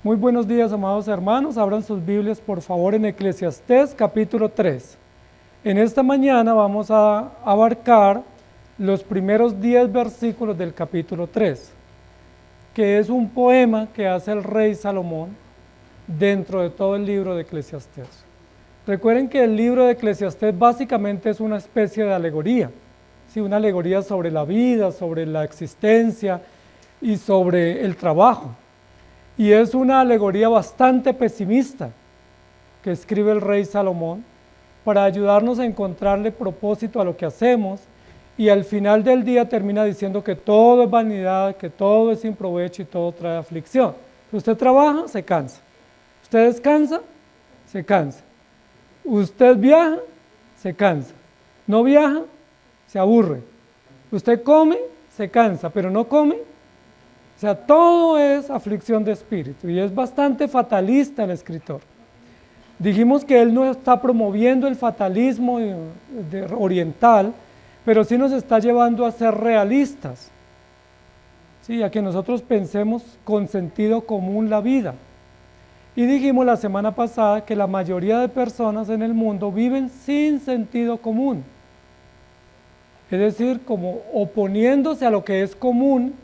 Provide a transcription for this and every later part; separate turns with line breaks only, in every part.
Muy buenos días, amados hermanos. Abran sus Biblias, por favor, en Eclesiastés capítulo 3. En esta mañana vamos a abarcar los primeros 10 versículos del capítulo 3, que es un poema que hace el rey Salomón dentro de todo el libro de Eclesiastés. Recuerden que el libro de Eclesiastés básicamente es una especie de alegoría, ¿sí? Una alegoría sobre la vida, sobre la existencia y sobre el trabajo. Y es una alegoría bastante pesimista que escribe el rey Salomón para ayudarnos a encontrarle propósito a lo que hacemos, y al final del día termina diciendo que todo es vanidad, que todo es sin provecho y todo trae aflicción. Usted trabaja, se cansa. Usted descansa, se cansa. Usted viaja, se cansa. No viaja, se aburre. Usted come, se cansa, pero no come. O sea, todo es aflicción de espíritu, y es bastante fatalista el escritor. Dijimos que él no está promoviendo el fatalismo oriental, pero sí nos está llevando a ser realistas, ¿sí? A que nosotros pensemos con sentido común la vida. Y dijimos la semana pasada que la mayoría de personas en el mundo viven sin sentido común, es decir, como oponiéndose a lo que es común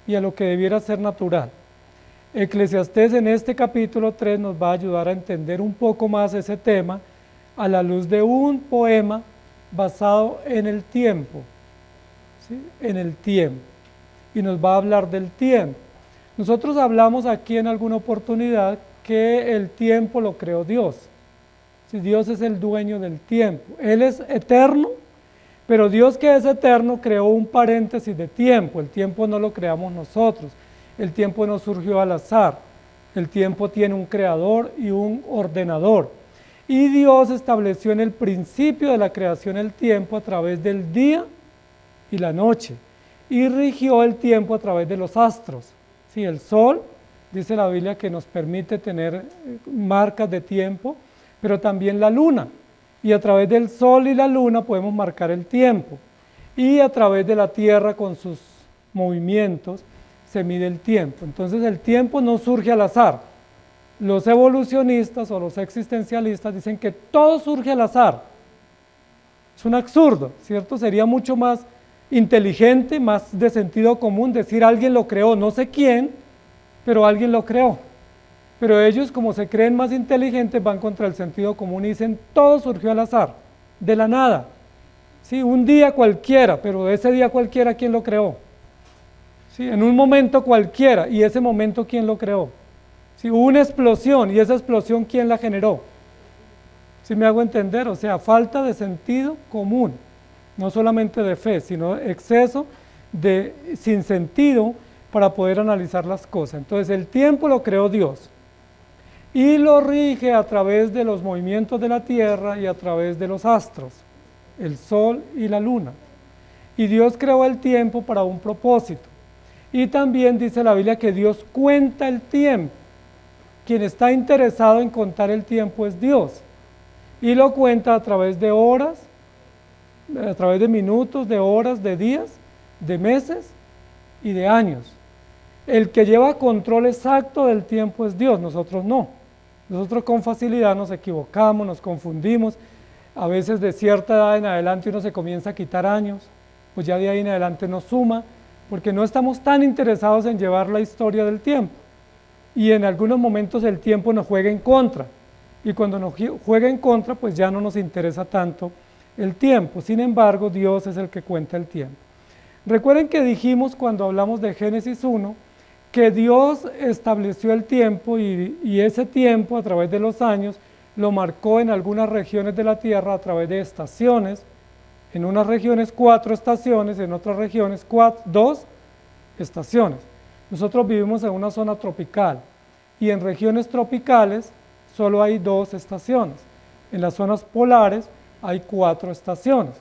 y a lo que debiera ser natural. Eclesiastés en este capítulo 3 nos va a ayudar a entender un poco más ese tema a la luz de un poema basado en el tiempo, ¿sí? En el tiempo. Y nos va a hablar del tiempo. Nosotros hablamos aquí en alguna oportunidad que el tiempo lo creó Dios. ¿Sí? Dios es el dueño del tiempo. Él es eterno, pero Dios, que es eterno, creó un paréntesis de tiempo. El tiempo no lo creamos nosotros. El tiempo no surgió al azar. El tiempo tiene un creador y un ordenador. Y Dios estableció en el principio de la creación el tiempo a través del día y la noche. Y rigió el tiempo a través de los astros. Sí, el sol, dice la Biblia, que nos permite tener marcas de tiempo, pero también la luna. Y a través del sol y la luna podemos marcar el tiempo. Y a través de la tierra, con sus movimientos, se mide el tiempo. Entonces el tiempo no surge al azar. Los evolucionistas o los existencialistas dicen que todo surge al azar. Es un absurdo, ¿cierto? Sería mucho más inteligente, más de sentido común decir alguien lo creó, no sé quién, pero alguien lo creó. Pero ellos, como se creen más inteligentes, van contra el sentido común y dicen todo surgió al azar, de la nada. ¿Sí? Un día cualquiera, pero ese día cualquiera, ¿quién lo creó? ¿Sí? En un momento cualquiera, y ese momento, ¿quién lo creó? ¿Sí? Hubo una explosión, y esa explosión, ¿quién la generó? ¿Sí me hago entender? O sea, falta de sentido común, no solamente de fe, sino exceso de sinsentido para poder analizar las cosas. Entonces el tiempo lo creó Dios y lo rige a través de los movimientos de la tierra y a través de los astros, el sol y la luna. Y Dios creó el tiempo para un propósito. Y también dice la Biblia que Dios cuenta el tiempo. Quien está interesado en contar el tiempo es Dios. Y lo cuenta a través de horas, a través de minutos, de horas, de días, de meses y de años. El que lleva control exacto del tiempo es Dios, nosotros no. Nosotros con facilidad nos equivocamos, nos confundimos. A veces de cierta edad en adelante uno se comienza a quitar años, pues ya de ahí en adelante no suma, porque no estamos tan interesados en llevar la historia del tiempo. Y en algunos momentos el tiempo nos juega en contra. Y cuando nos juega en contra, pues ya no nos interesa tanto el tiempo. Sin embargo, Dios es el que cuenta el tiempo. Recuerden que dijimos cuando hablamos de Génesis 1, que Dios estableció el tiempo y ese tiempo a través de los años lo marcó en algunas regiones de la tierra a través de estaciones. En unas regiones 4 estaciones, en otras regiones 2 estaciones. Nosotros vivimos en una zona tropical y en regiones tropicales solo hay 2 estaciones. En las zonas polares hay 4 estaciones.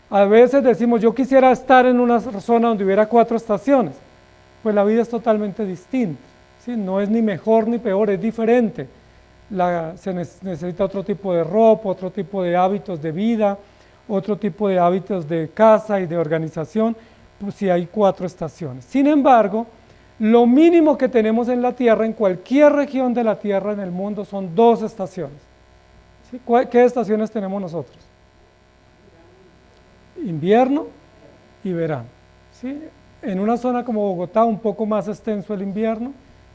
A veces decimos, yo quisiera estar en una zona donde hubiera 4 estaciones. Pues la vida es totalmente distinta, ¿sí? No es ni mejor ni peor, es diferente. Se necesita otro tipo de ropa, otro tipo de hábitos de vida, otro tipo de hábitos de casa y de organización, pues si hay 4 estaciones. Sin embargo, Lo mínimo que tenemos en la Tierra, en cualquier región de la Tierra en el mundo, son 2 estaciones. ¿Sí? ¿Qué estaciones tenemos nosotros? Invierno y verano. ¿Sí? En una zona como Bogotá, un poco más extenso el invierno,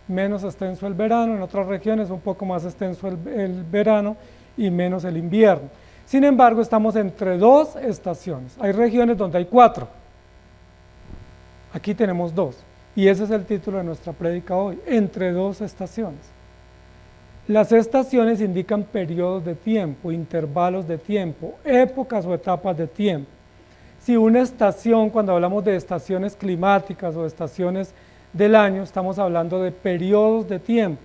menos extenso el verano. En otras regiones, un poco más extenso el verano y menos el invierno. Sin embargo, estamos entre 2 estaciones. Hay regiones donde hay 4. Aquí tenemos 2. Y ese es el título de nuestra prédica hoy, entre 2 estaciones. Las estaciones indican periodos de tiempo, intervalos de tiempo, épocas o etapas de tiempo. Si una estación, cuando hablamos de estaciones climáticas o estaciones del año, estamos hablando de periodos de tiempo.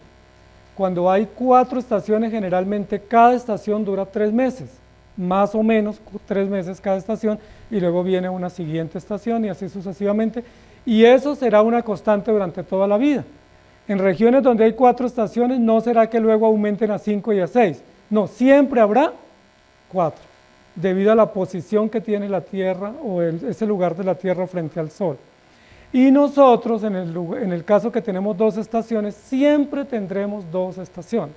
Cuando hay 4 estaciones, generalmente cada estación dura 3 meses, más o menos 3 meses cada estación, y luego viene una siguiente estación y así sucesivamente. Y eso será una constante durante toda la vida. En regiones donde hay 4 estaciones, no será que luego aumenten a 5 y a 6. No, siempre habrá 4, debido a la posición que tiene la Tierra o ese lugar de la Tierra frente al Sol. Y nosotros, en el caso que tenemos 2 estaciones, siempre tendremos 2 estaciones.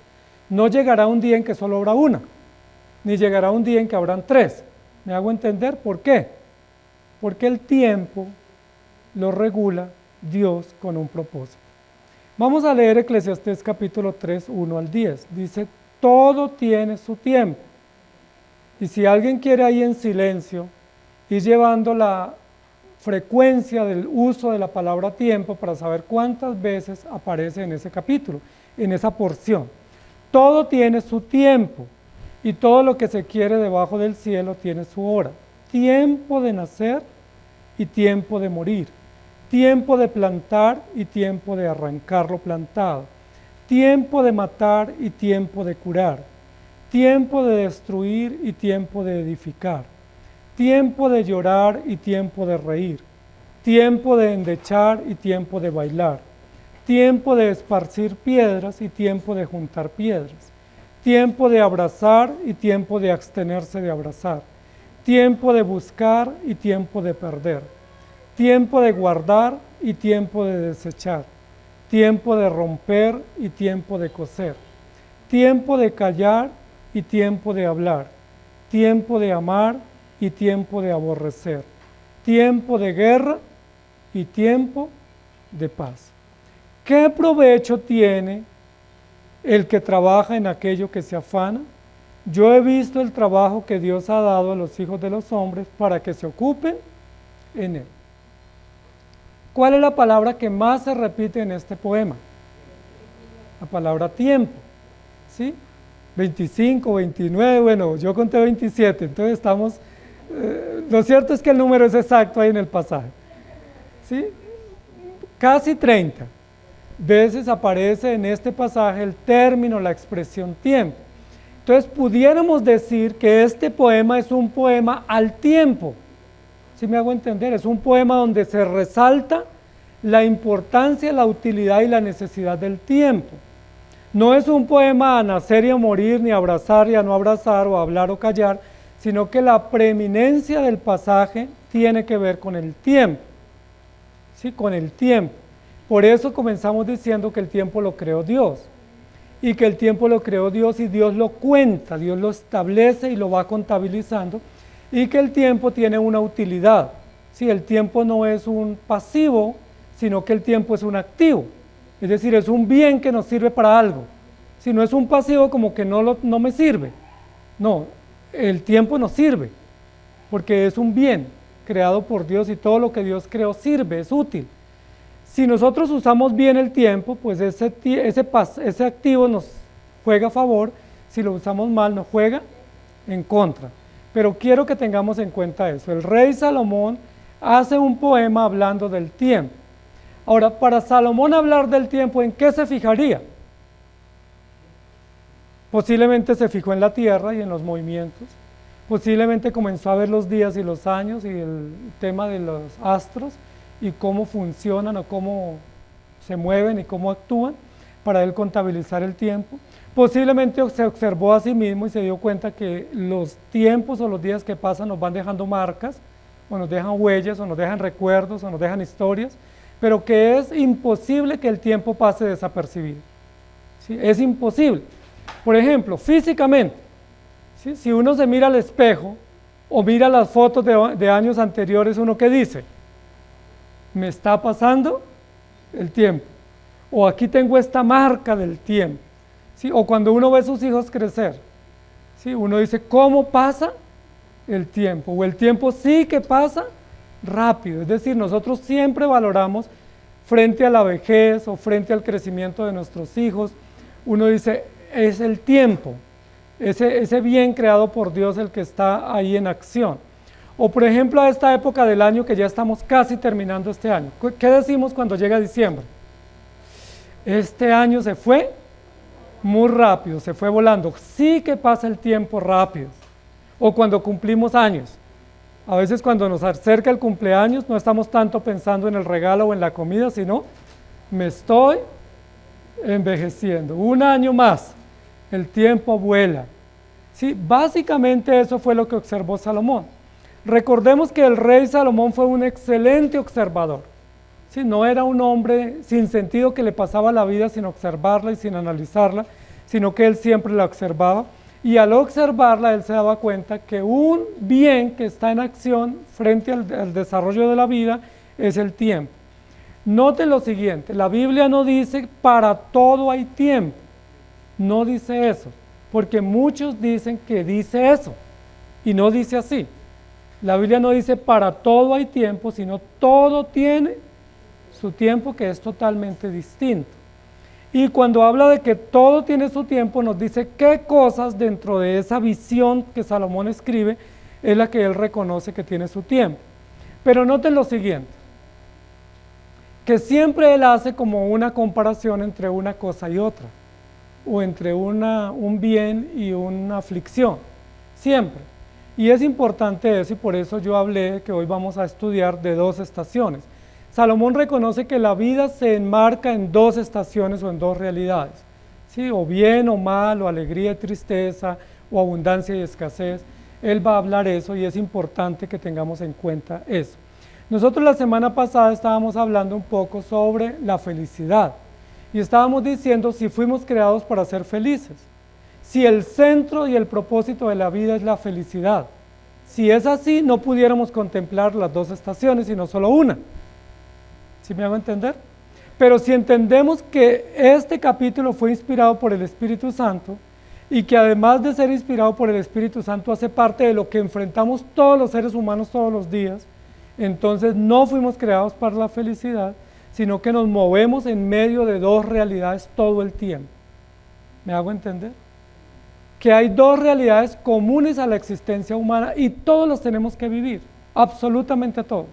No llegará un día en que solo habrá una, ni llegará un día en que habrán 3. ¿Me hago entender? ¿Por qué? Porque el tiempo lo regula Dios con un propósito. Vamos a leer Eclesiastés capítulo 3, 1 al 10. Dice, todo tiene su tiempo. Y si alguien quiere ahí en silencio, ir llevando la frecuencia del uso de la palabra tiempo para saber cuántas veces aparece en ese capítulo, en esa porción. Todo tiene su tiempo y todo lo que se quiere debajo del cielo tiene su hora. Tiempo de nacer y tiempo de morir. Tiempo de plantar y tiempo de arrancar lo plantado. Tiempo de matar y tiempo de curar. Tiempo de destruir y tiempo de edificar. Tiempo de llorar y tiempo de reír. Tiempo de endechar y tiempo de bailar. Tiempo de esparcir piedras y tiempo de juntar piedras. Tiempo de abrazar y tiempo de abstenerse de abrazar. Tiempo de buscar y tiempo de perder. Tiempo de guardar y tiempo de desechar. Tiempo de romper y tiempo de coser. Tiempo de callar y tiempo de hablar. Tiempo de amar y tiempo de aborrecer. Tiempo de guerra y tiempo de paz. ¿Qué provecho tiene el que trabaja en aquello que se afana? Yo he visto el trabajo que Dios ha dado a los hijos de los hombres para que se ocupen en él. ¿Cuál es la palabra que más se repite en este poema? La palabra tiempo, ¿sí? 25, 29, bueno, yo conté 27, entonces estamos, lo cierto es que el número es exacto ahí en el pasaje, ¿sí? Casi 30 veces aparece en este pasaje el término, la expresión tiempo. Entonces pudiéramos decir que este poema es un poema al tiempo. ¿Sí me hago entender? Es un poema donde se resalta la importancia, la utilidad y la necesidad del tiempo. No es un poema a nacer y a morir, ni a abrazar y a no abrazar, o a hablar o callar, sino que la preeminencia del pasaje tiene que ver con el tiempo. ¿Sí? Con el tiempo. Por eso comenzamos diciendo que el tiempo lo creó Dios. Y que el tiempo lo creó Dios y Dios lo cuenta, Dios lo establece y lo va contabilizando. Y que el tiempo tiene una utilidad. ¿Sí? El tiempo no es un pasivo, sino que el tiempo es un activo. Es decir, es un bien que nos sirve para algo. Si no es un pasivo, como que no me sirve. No, el tiempo nos sirve, porque es un bien creado por Dios y todo lo que Dios creó sirve, es útil. Si nosotros usamos bien el tiempo, pues ese activo nos juega a favor. Si lo usamos mal, nos juega en contra. Pero quiero que tengamos en cuenta eso. El rey Salomón hace un poema hablando del tiempo. Ahora, para Salomón hablar del tiempo, ¿en qué se fijaría? Posiblemente se fijó en la tierra y en los movimientos. Posiblemente comenzó a ver los días y los años y el tema de los astros y cómo funcionan o cómo se mueven y cómo actúan para él contabilizar el tiempo. Posiblemente se observó a sí mismo y se dio cuenta que los tiempos o los días que pasan nos van dejando marcas, o nos dejan huellas, o nos dejan recuerdos, o nos dejan historias. pero que es imposible que el tiempo pase desapercibido. ¿Sí? Es imposible. Por ejemplo, físicamente, ¿sí? Si uno se mira al espejo o mira las fotos de años anteriores, ¿uno qué dice? Me está pasando el tiempo. O aquí tengo esta marca del tiempo. ¿Sí? O cuando uno ve a sus hijos crecer, ¿sí? Uno dice, ¿cómo pasa el tiempo? O el tiempo sí que pasa rápido. Es decir, nosotros siempre valoramos frente a la vejez o frente al crecimiento de nuestros hijos. Uno dice, es el tiempo, ese bien creado por Dios el que está ahí en acción. O por ejemplo a esta época del año que ya estamos casi terminando este año. ¿Qué decimos cuando llega diciembre? Este año se fue muy rápido, se fue volando. Sí que pasa el tiempo rápido. O cuando cumplimos años. A veces cuando nos acerca el cumpleaños no estamos tanto pensando en el regalo o en la comida, sino me estoy envejeciendo. Un año más, el tiempo vuela. Sí, básicamente eso fue lo que observó Salomón. Recordemos que el rey Salomón fue un excelente observador. Sí, no era un hombre sin sentido que le pasaba la vida sin observarla y sin analizarla, sino que él siempre la observaba. Y al observarla, él se daba cuenta que un bien que está en acción frente al desarrollo de la vida es el tiempo. Noten lo siguiente, la Biblia no dice para todo hay tiempo, no dice eso, porque muchos dicen que dice eso, y no dice así. La Biblia no dice para todo hay tiempo, sino todo tiene su tiempo, que es totalmente distinto. Y cuando habla de que todo tiene su tiempo, nos dice qué cosas dentro de esa visión que Salomón escribe es la que él reconoce que tiene su tiempo. Pero noten lo siguiente, que siempre él hace como una comparación entre una cosa y otra, o entre un bien y una aflicción, siempre. Y es importante eso, y por eso yo hablé que hoy vamos a estudiar de dos estaciones. Salomón reconoce que la vida se enmarca en dos estaciones o en dos realidades, ¿sí? O bien o mal, o alegría y tristeza, o abundancia y escasez. Él va a hablar eso y es importante que tengamos en cuenta eso. Nosotros la semana pasada estábamos hablando un poco sobre la felicidad y estábamos diciendo si fuimos creados para ser felices, si el centro y el propósito de la vida es la felicidad. Si es así, no pudiéramos contemplar las dos estaciones, sino solo una. ¿Sí me hago entender? Pero si entendemos que este capítulo fue inspirado por el Espíritu Santo y que además de ser inspirado por el Espíritu Santo hace parte de lo que enfrentamos todos los seres humanos todos los días, entonces no fuimos creados para la felicidad, sino que nos movemos en medio de dos realidades todo el tiempo. ¿Me hago entender? Que hay dos realidades comunes a la existencia humana y todos los tenemos que vivir, absolutamente todos.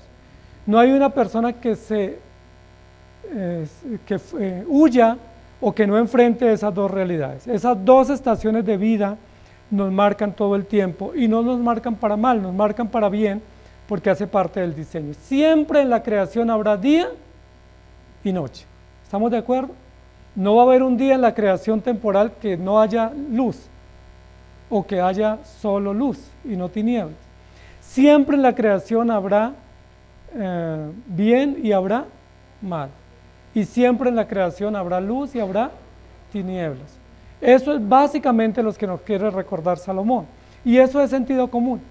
No hay una persona que huya o que no enfrente esas dos realidades. Esas dos estaciones de vida nos marcan todo el tiempo y no nos marcan para mal, nos marcan para bien porque hace parte del diseño. Siempre en la creación habrá día y noche. ¿Estamos de acuerdo? No va a haber un día en la creación temporal que no haya luz o que haya solo luz y no tinieblas. Siempre en la creación habrá bien y habrá mal. Y siempre en la creación habrá luz y habrá tinieblas. Eso es básicamente lo que nos quiere recordar Salomón. Y eso es sentido común.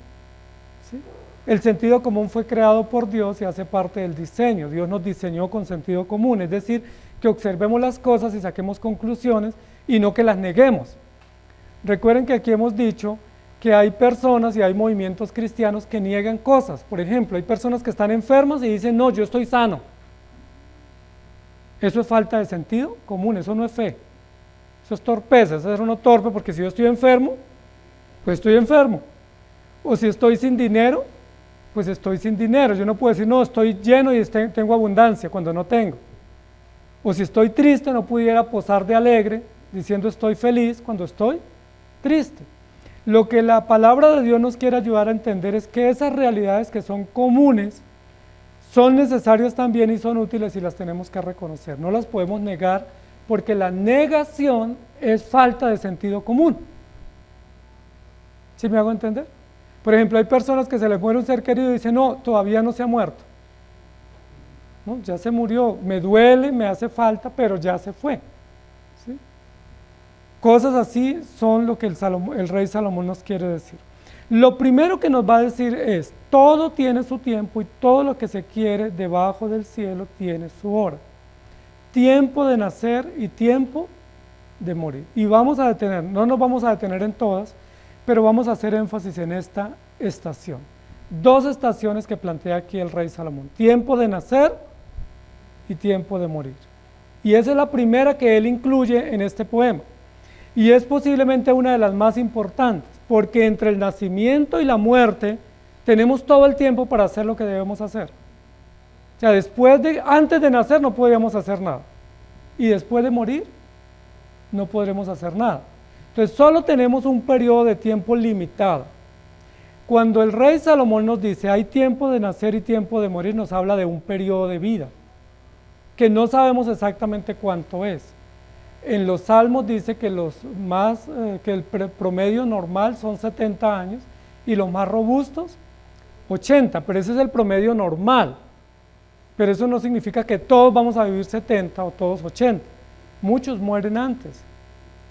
¿Sí? El sentido común fue creado por Dios y hace parte del diseño. Dios nos diseñó con sentido común, es decir, que observemos las cosas y saquemos conclusiones y no que las neguemos. Recuerden que aquí hemos dicho que hay personas y hay movimientos cristianos que niegan cosas. Por ejemplo, hay personas que están enfermas y dicen, no, yo estoy sano. Eso es falta de sentido común, eso no es fe. Eso es torpeza, eso es uno torpe porque si yo estoy enfermo, pues estoy enfermo. O si estoy sin dinero, pues estoy sin dinero. Yo no puedo decir, no, estoy lleno y tengo abundancia cuando no tengo. O si estoy triste, no pudiera posar de alegre diciendo estoy feliz cuando estoy triste. Lo que la palabra de Dios nos quiere ayudar a entender es que esas realidades que son comunes son necesarias también y son útiles y las tenemos que reconocer. No las podemos negar porque la negación es falta de sentido común. ¿Sí me hago entender? Por ejemplo, hay personas que se les muere un ser querido y dicen, no, todavía no se ha muerto. ¿no? Ya se murió, me duele, me hace falta, pero ya se fue. ¿Sí? Cosas así son lo que el rey Salomón nos quiere decir. Lo primero que nos va a decir es, todo tiene su tiempo y todo lo que se quiere debajo del cielo tiene su hora. Tiempo de nacer y tiempo de morir. Y vamos a detener, no nos vamos a detener en todas, pero vamos a hacer énfasis en esta estación. Dos estaciones que plantea aquí el rey Salomón. Tiempo de nacer y tiempo de morir. Y esa es la primera que él incluye en este poema. Y es posiblemente una de las más importantes, porque entre el nacimiento y la muerte tenemos todo el tiempo para hacer lo que debemos hacer. O sea, antes de nacer no podíamos hacer nada. Y después de morir, no podremos hacer nada. Entonces, solo tenemos un periodo de tiempo limitado. Cuando el rey Salomón nos dice, hay tiempo de nacer y tiempo de morir, nos habla de un periodo de vida, que no sabemos exactamente cuánto es. En los Salmos dice que que el promedio normal son 70 años y los más robustos 80, pero ese es el promedio normal. Pero eso no significa que todos vamos a vivir 70 o todos 80. Muchos mueren antes,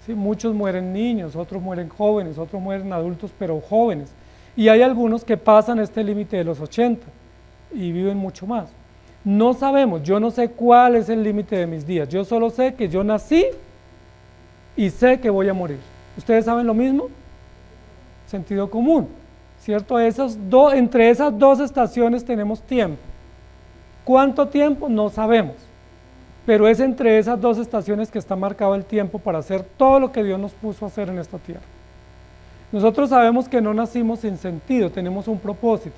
¿sí? Muchos mueren niños, otros mueren jóvenes, otros mueren adultos, pero jóvenes. Y hay algunos que pasan este límite de los 80 y viven mucho más. No sabemos, yo no sé cuál es el límite de mis días, yo solo sé que yo nací y sé que voy a morir. ¿Ustedes saben lo mismo? Sentido común, ¿cierto? Entre esas dos estaciones tenemos tiempo. ¿Cuánto tiempo? No sabemos, pero es entre esas dos estaciones que está marcado el tiempo para hacer todo lo que Dios nos puso a hacer en esta tierra. Nosotros sabemos que no nacimos sin sentido, tenemos un propósito,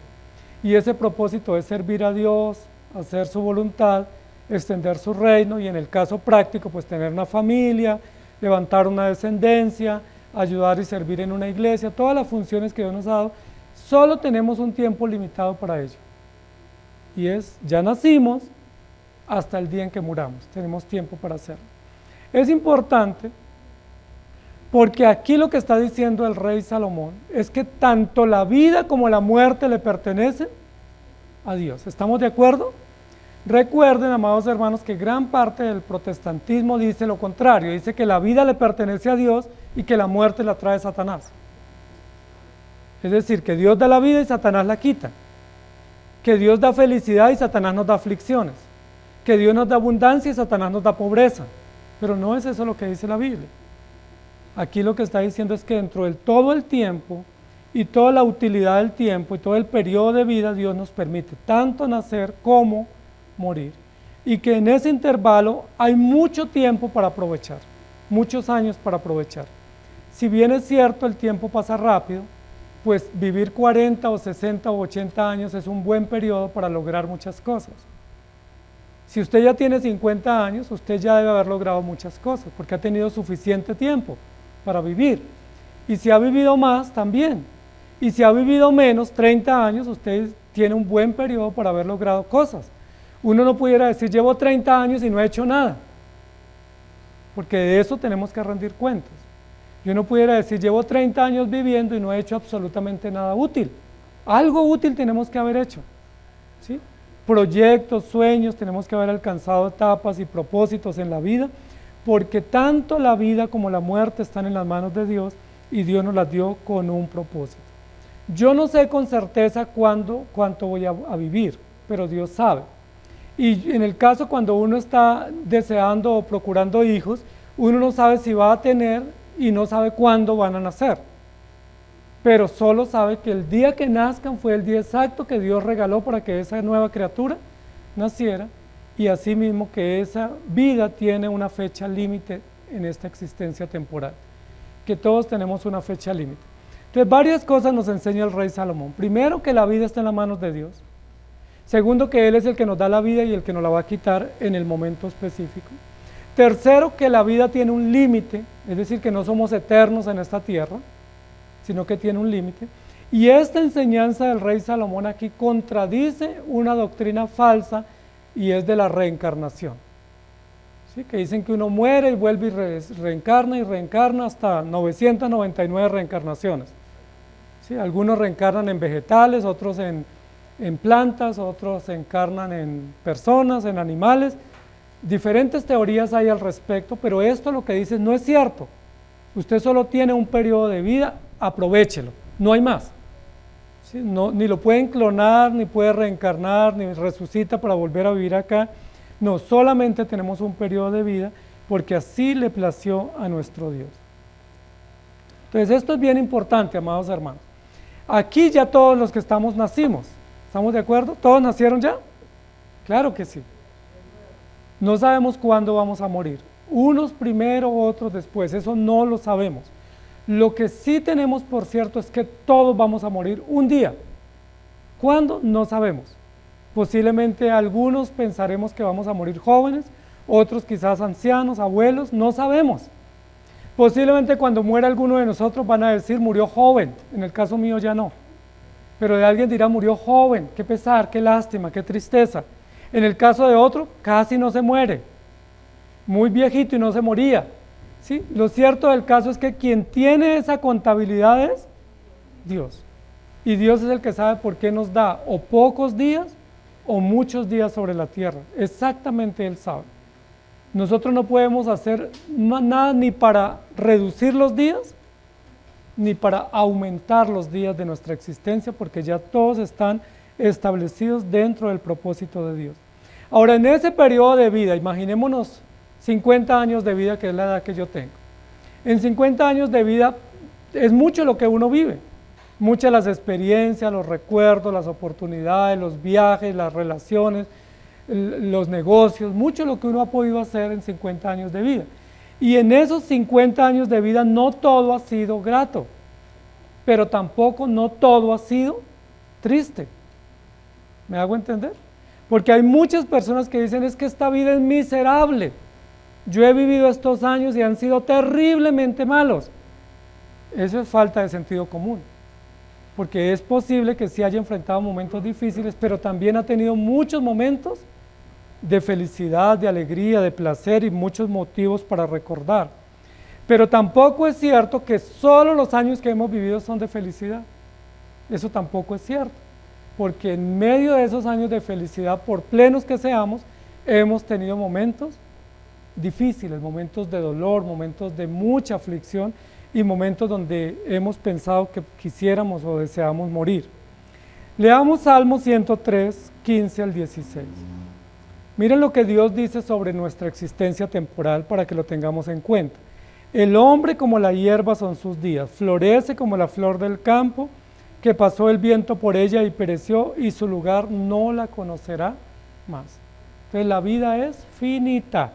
y ese propósito es servir a Dios, hacer su voluntad, extender su reino, y en el caso práctico, pues tener una familia, levantar una descendencia, ayudar y servir en una iglesia, todas las funciones que Dios nos ha dado. Solo tenemos un tiempo limitado para ello, y ya nacimos hasta el día en que muramos, tenemos tiempo para hacerlo. Es importante porque aquí lo que está diciendo el rey Salomón es que tanto la vida como la muerte le pertenecen a Dios. ¿Estamos de acuerdo? Recuerden, amados hermanos, que gran parte del protestantismo dice lo contrario, dice que la vida le pertenece a Dios y que la muerte la trae Satanás. Es decir, que Dios da la vida y Satanás la quita, que Dios da felicidad y Satanás nos da aflicciones, que Dios nos da abundancia y Satanás nos da pobreza, pero no es eso lo que dice la Biblia. Aquí lo que está diciendo es que dentro de todo el tiempo y toda la utilidad del tiempo y todo el periodo de vida, Dios nos permite tanto nacer como morir, y que en ese intervalo hay mucho tiempo para aprovechar, muchos años para aprovechar. Si bien es cierto el tiempo pasa rápido, pues vivir 40 o 60 o 80 años es un buen periodo para lograr muchas cosas. Si usted ya tiene 50 años, usted ya debe haber logrado muchas cosas, porque ha tenido suficiente tiempo para vivir. Y si ha vivido más, también. Y si ha vivido menos, 30 años, usted tiene un buen periodo para haber logrado cosas. Uno no pudiera decir, llevo 30 años y no he hecho nada, porque de eso tenemos que rendir cuentas. Yo no pudiera decir, llevo 30 años viviendo y no he hecho absolutamente nada útil. Algo útil tenemos que haber hecho, ¿sí? Proyectos, sueños, tenemos que haber alcanzado etapas y propósitos en la vida, porque tanto la vida como la muerte están en las manos de Dios y Dios nos las dio con un propósito. Yo no sé con certeza cuánto voy a vivir, pero Dios sabe. Y en el caso cuando uno está deseando o procurando hijos, uno no sabe si va a tener y no sabe cuándo van a nacer, pero solo sabe que el día que nazcan fue el día exacto que Dios regaló para que esa nueva criatura naciera, y asimismo que esa vida tiene una fecha límite en esta existencia temporal, que todos tenemos una fecha límite. Entonces varias cosas nos enseña el rey Salomón. Primero, que la vida está en las manos de Dios. Segundo, que Él es el que nos da la vida y el que nos la va a quitar en el momento específico. Tercero, que la vida tiene un límite, es decir, que no somos eternos en esta tierra, sino que tiene un límite. Y esta enseñanza del rey Salomón aquí contradice una doctrina falsa, y es de la reencarnación. ¿Sí? Que dicen que uno muere y vuelve y reencarna hasta 999 reencarnaciones. ¿Sí? Algunos reencarnan en vegetales, otros en en plantas, otros se encarnan en personas, en animales. Diferentes teorías hay al respecto, pero esto lo que dice no es cierto. Usted solo tiene un periodo de vida, aprovéchelo, no hay más. ¿Sí? No, ni lo pueden clonar, ni puede reencarnar, ni resucita para volver a vivir acá. No, solamente tenemos un periodo de vida porque así le plació a nuestro Dios. Entonces esto es bien importante, amados hermanos. Aquí ya todos los que estamos nacimos, ¿estamos de acuerdo? ¿Todos nacieron ya? Claro que sí. No sabemos cuándo vamos a morir. Unos primero, otros después, eso no lo sabemos. Lo que sí tenemos por cierto es que todos vamos a morir un día. ¿Cuándo? No sabemos. Posiblemente algunos pensaremos que vamos a morir jóvenes, otros quizás ancianos, abuelos, no sabemos. Posiblemente cuando muera alguno de nosotros van a decir murió joven, en el caso mío ya no. Pero de alguien dirá murió joven, qué pesar, qué lástima, qué tristeza. En el caso de otro, casi no se muere, muy viejito y no se moría. ¿Sí? Lo cierto del caso es que quien tiene esa contabilidad es Dios. Y Dios es el que sabe por qué nos da o pocos días o muchos días sobre la tierra. Exactamente Él sabe. Nosotros no podemos hacer nada ni para reducir los días, ni para aumentar los días de nuestra existencia, porque ya todos están establecidos dentro del propósito de Dios. Ahora, en ese periodo de vida, imaginémonos 50 años de vida, que es la edad que yo tengo. En 50 años de vida es mucho lo que uno vive, muchas las experiencias, los recuerdos, las oportunidades, los viajes, las relaciones, los negocios, mucho lo que uno ha podido hacer en 50 años de vida. Y en esos 50 años de vida no todo ha sido grato, pero tampoco no todo ha sido triste. ¿Me hago entender? Porque hay muchas personas que dicen es que esta vida es miserable. Yo he vivido estos años y han sido terriblemente malos. Eso es falta de sentido común. Porque es posible que sí haya enfrentado momentos difíciles, pero también ha tenido muchos momentos de felicidad, de alegría, de placer y muchos motivos para recordar. Pero tampoco es cierto que solo los años que hemos vivido son de felicidad. Eso tampoco es cierto, porque en medio de esos años de felicidad, por plenos que seamos, hemos tenido momentos difíciles, momentos de dolor, momentos de mucha aflicción y momentos donde hemos pensado que quisiéramos o deseamos morir. Leamos Salmo 103, 15 al 16. Miren lo que Dios dice sobre nuestra existencia temporal para que lo tengamos en cuenta. El hombre como la hierba son sus días, florece como la flor del campo, que pasó el viento por ella y pereció, y su lugar no la conocerá más. Entonces la vida es finita.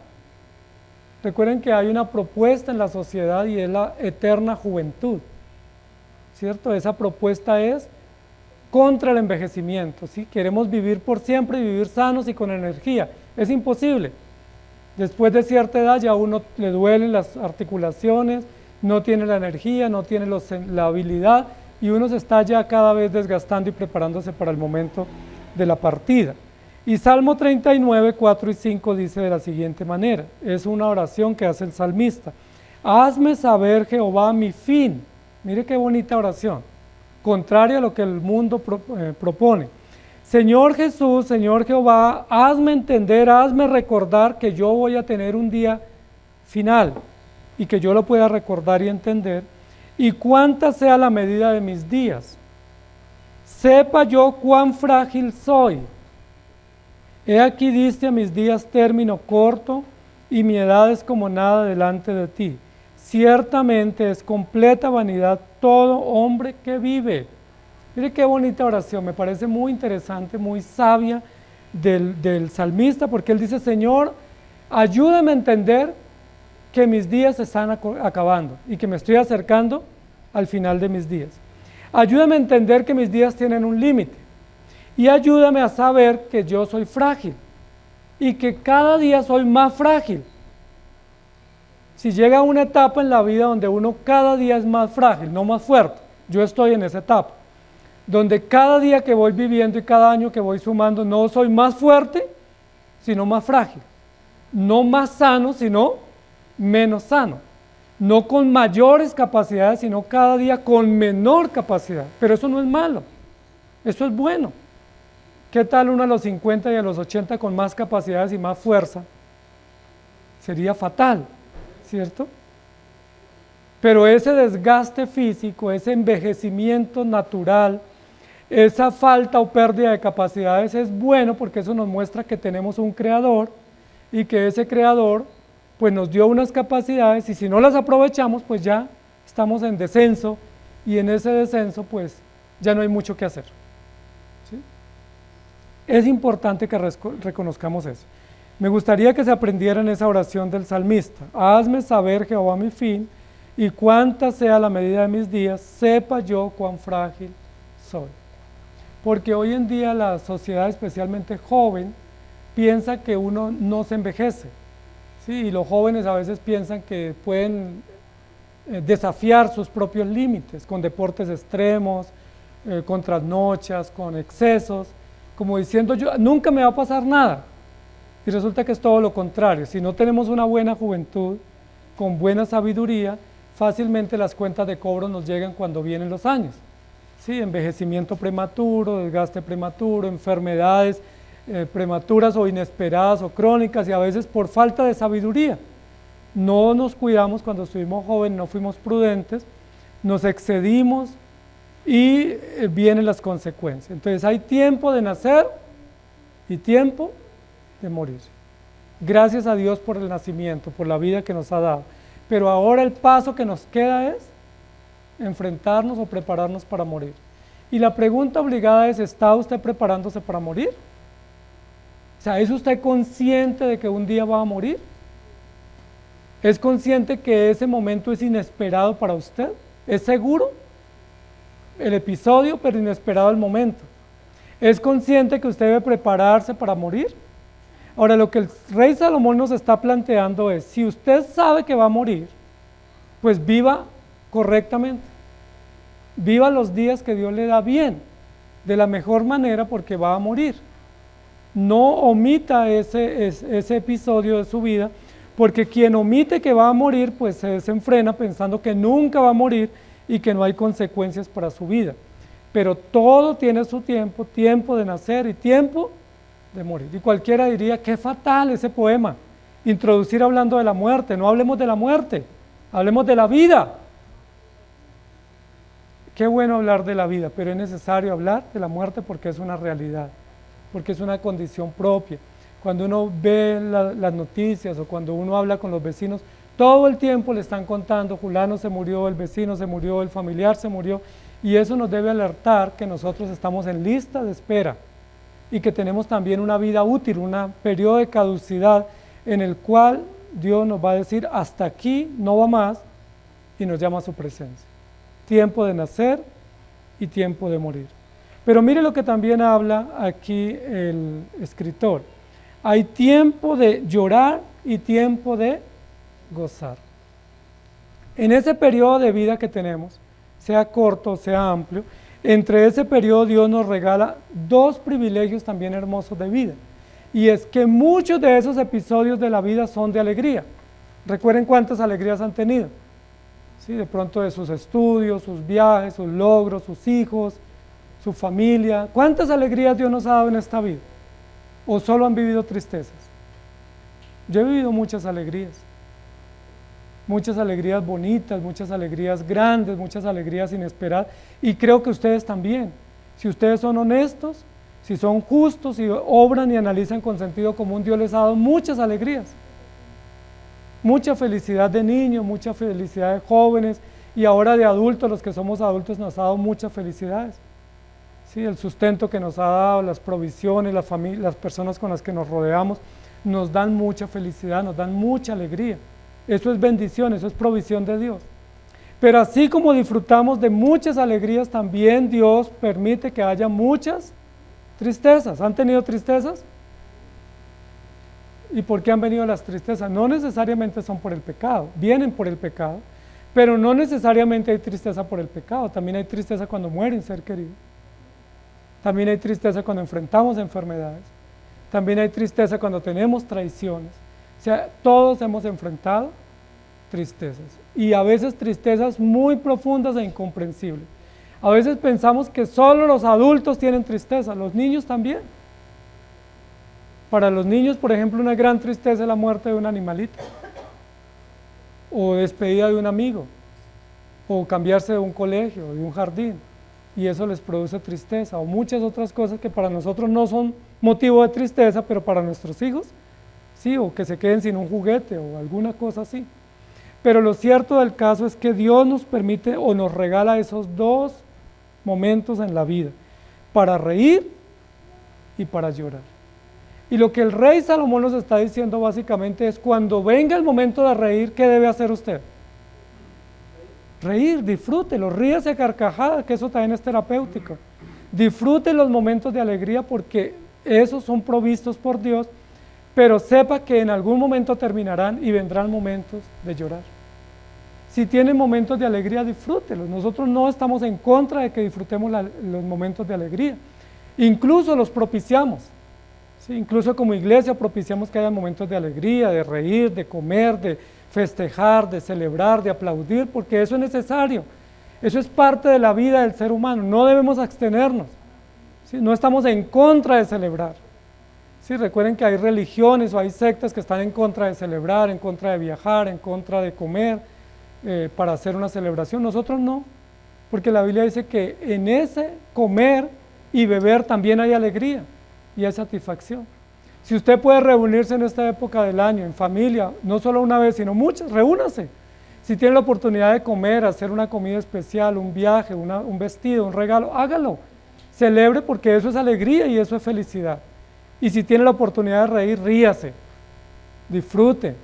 Recuerden que hay una propuesta en la sociedad y es la eterna juventud, ¿cierto? Esa propuesta es contra el envejecimiento, ¿sí? Queremos vivir por siempre y vivir sanos y con energía. Es imposible. Después de cierta edad ya a uno le duelen las articulaciones, no tiene la energía, no tiene la habilidad y uno se está ya cada vez desgastando y preparándose para el momento de la partida. Y Salmo 39, 4 y 5 dice de la siguiente manera, es una oración que hace el salmista: hazme saber, Jehová, mi fin. Mire qué bonita oración, contraria a lo que el mundo propone. Señor Jesús, Señor Jehová, hazme entender, hazme recordar que yo voy a tener un día final y que yo lo pueda recordar y entender, y cuánta sea la medida de mis días. Sepa yo cuán frágil soy. He aquí diste a mis días término corto, y mi edad es como nada delante de ti. Ciertamente es completa vanidad todo hombre que vive. Mire qué bonita oración, me parece muy interesante, muy sabia del salmista, porque él dice: Señor, ayúdame a entender que mis días se están acabando y que me estoy acercando al final de mis días. Ayúdame a entender que mis días tienen un límite. Y ayúdame a saber que yo soy frágil y que cada día soy más frágil. Si llega una etapa en la vida donde uno cada día es más frágil, no más fuerte, yo estoy en esa etapa, donde cada día que voy viviendo y cada año que voy sumando no soy más fuerte, sino más frágil. No más sano, sino menos sano. No con mayores capacidades, sino cada día con menor capacidad. Pero eso no es malo, eso es bueno. ¿Qué tal uno a los 50 y a los 80 con más capacidades y más fuerza? Sería fatal, ¿cierto? Pero ese desgaste físico, ese envejecimiento natural, esa falta o pérdida de capacidades es bueno porque eso nos muestra que tenemos un creador y que ese creador pues nos dio unas capacidades y si no las aprovechamos pues ya estamos en descenso y en ese descenso pues ya no hay mucho que hacer. ¿Sí? Es importante que reconozcamos eso. Me gustaría que se aprendiera en esa oración del salmista. Hazme saber, Jehová, mi fin, y cuánta sea la medida de mis días, sepa yo cuán frágil soy. Porque hoy en día la sociedad, especialmente joven, piensa que uno no se envejece. ¿Sí? Y los jóvenes a veces piensan que pueden desafiar sus propios límites con deportes extremos, con trasnochas, con excesos, como diciendo yo, nunca me va a pasar nada. Y resulta que es todo lo contrario. Si no tenemos una buena juventud, con buena sabiduría, fácilmente las cuentas de cobro nos llegan cuando vienen los años. ¿Sí? Envejecimiento prematuro, desgaste prematuro, enfermedades prematuras o inesperadas o crónicas y a veces por falta de sabiduría. No nos cuidamos cuando estuvimos jóvenes, no fuimos prudentes, nos excedimos y vienen las consecuencias. Entonces hay tiempo de nacer y tiempo de morir. Gracias a Dios por el nacimiento, por la vida que nos ha dado. Pero ahora el paso que nos queda es enfrentarnos o prepararnos para morir. Y la pregunta obligada es, ¿está usted preparándose para morir? O sea, ¿es usted consciente de que un día va a morir? ¿Es consciente que ese momento es inesperado para usted? ¿Es seguro el episodio, pero inesperado el momento? ¿Es consciente que usted debe prepararse para morir? Ahora, lo que el rey Salomón nos está planteando es, si usted sabe que va a morir, pues viva correctamente. Viva los días que Dios le da bien, de la mejor manera porque va a morir. No omita ese episodio de su vida, porque quien omite que va a morir, pues se desenfrena pensando que nunca va a morir y que no hay consecuencias para su vida. Pero todo tiene su tiempo, tiempo de nacer y tiempo de morir. Y cualquiera diría, qué fatal ese poema, introducir hablando de la muerte. No hablemos de la muerte, hablemos de la vida. Qué bueno hablar de la vida, pero es necesario hablar de la muerte porque es una realidad, porque es una condición propia. Cuando uno ve las noticias o cuando uno habla con los vecinos, todo el tiempo le están contando, fulano se murió, el vecino se murió, el familiar se murió, y eso nos debe alertar que nosotros estamos en lista de espera y que tenemos también una vida útil, un periodo de caducidad en el cual Dios nos va a decir, hasta aquí no va más, y nos llama a su presencia. Tiempo de nacer y tiempo de morir. Pero mire lo que también habla aquí el escritor. Hay tiempo de llorar y tiempo de gozar. En ese periodo de vida que tenemos, sea corto o sea amplio, entre ese periodo Dios nos regala dos privilegios también hermosos de vida. Y es que muchos de esos episodios de la vida son de alegría. Recuerden cuántas alegrías han tenido. ¿Sí? De pronto de sus estudios, sus viajes, sus logros, sus hijos, su familia. ¿Cuántas alegrías Dios nos ha dado en esta vida? ¿O solo han vivido tristezas? Yo he vivido muchas alegrías bonitas, muchas alegrías grandes, muchas alegrías inesperadas, y creo que ustedes también. Si ustedes son honestos, si son justos, si obran y analizan con sentido común, Dios les ha dado muchas alegrías. Mucha felicidad de niños, mucha felicidad de jóvenes, y ahora de adultos, los que somos adultos, nos ha dado muchas felicidades. ¿Sí? El sustento que nos ha dado, las provisiones, las personas con las que nos rodeamos, nos dan mucha felicidad, nos dan mucha alegría. Eso es bendición, eso es provisión de Dios. Pero así como disfrutamos de muchas alegrías, también Dios permite que haya muchas tristezas. ¿Han tenido tristezas? ¿Y por qué han venido las tristezas? No necesariamente son por el pecado, vienen por el pecado, pero no necesariamente hay tristeza por el pecado. También hay tristeza cuando muere un ser querido. También hay tristeza cuando enfrentamos enfermedades. También hay tristeza cuando tenemos traiciones. O sea, todos hemos enfrentado tristezas. Y a veces tristezas muy profundas e incomprensibles. A veces pensamos que solo los adultos tienen tristeza, los niños también. Para los niños, por ejemplo, una gran tristeza es la muerte de un animalito, o despedida de un amigo, o cambiarse de un colegio, de un jardín, y eso les produce tristeza, o muchas otras cosas que para nosotros no son motivo de tristeza, pero para nuestros hijos, sí, o que se queden sin un juguete, o alguna cosa así. Pero lo cierto del caso es que Dios nos permite o nos regala esos dos momentos en la vida, para reír y para llorar. Y lo que el rey Salomón nos está diciendo básicamente es: cuando venga el momento de reír, ¿qué debe hacer usted? Reír, disfrútelo, ríase a carcajadas, que eso también es terapéutico. Disfrute los momentos de alegría porque esos son provistos por Dios, pero sepa que en algún momento terminarán y vendrán momentos de llorar. Si tiene momentos de alegría, disfrútelos. Nosotros no estamos en contra de que disfrutemos los momentos de alegría, incluso los propiciamos. Sí, incluso como iglesia propiciamos que haya momentos de alegría, de reír, de comer, de festejar, de celebrar, de aplaudir, porque eso es necesario. Eso es parte de la vida del ser humano, no debemos abstenernos. ¿Sí? No estamos en contra de celebrar. ¿Sí? Recuerden que hay religiones o hay sectas que están en contra de celebrar, en contra de viajar, en contra de comer, para hacer una celebración. Nosotros no, porque la Biblia dice que en ese comer y beber también hay alegría y hay satisfacción. Si usted puede reunirse en esta época del año, en familia, no solo una vez, sino muchas, reúnase. Si tiene la oportunidad de comer, hacer una comida especial, un viaje, un vestido, un regalo, hágalo. Celebre porque eso es alegría y eso es felicidad. Y si tiene la oportunidad de reír, ríase, disfrute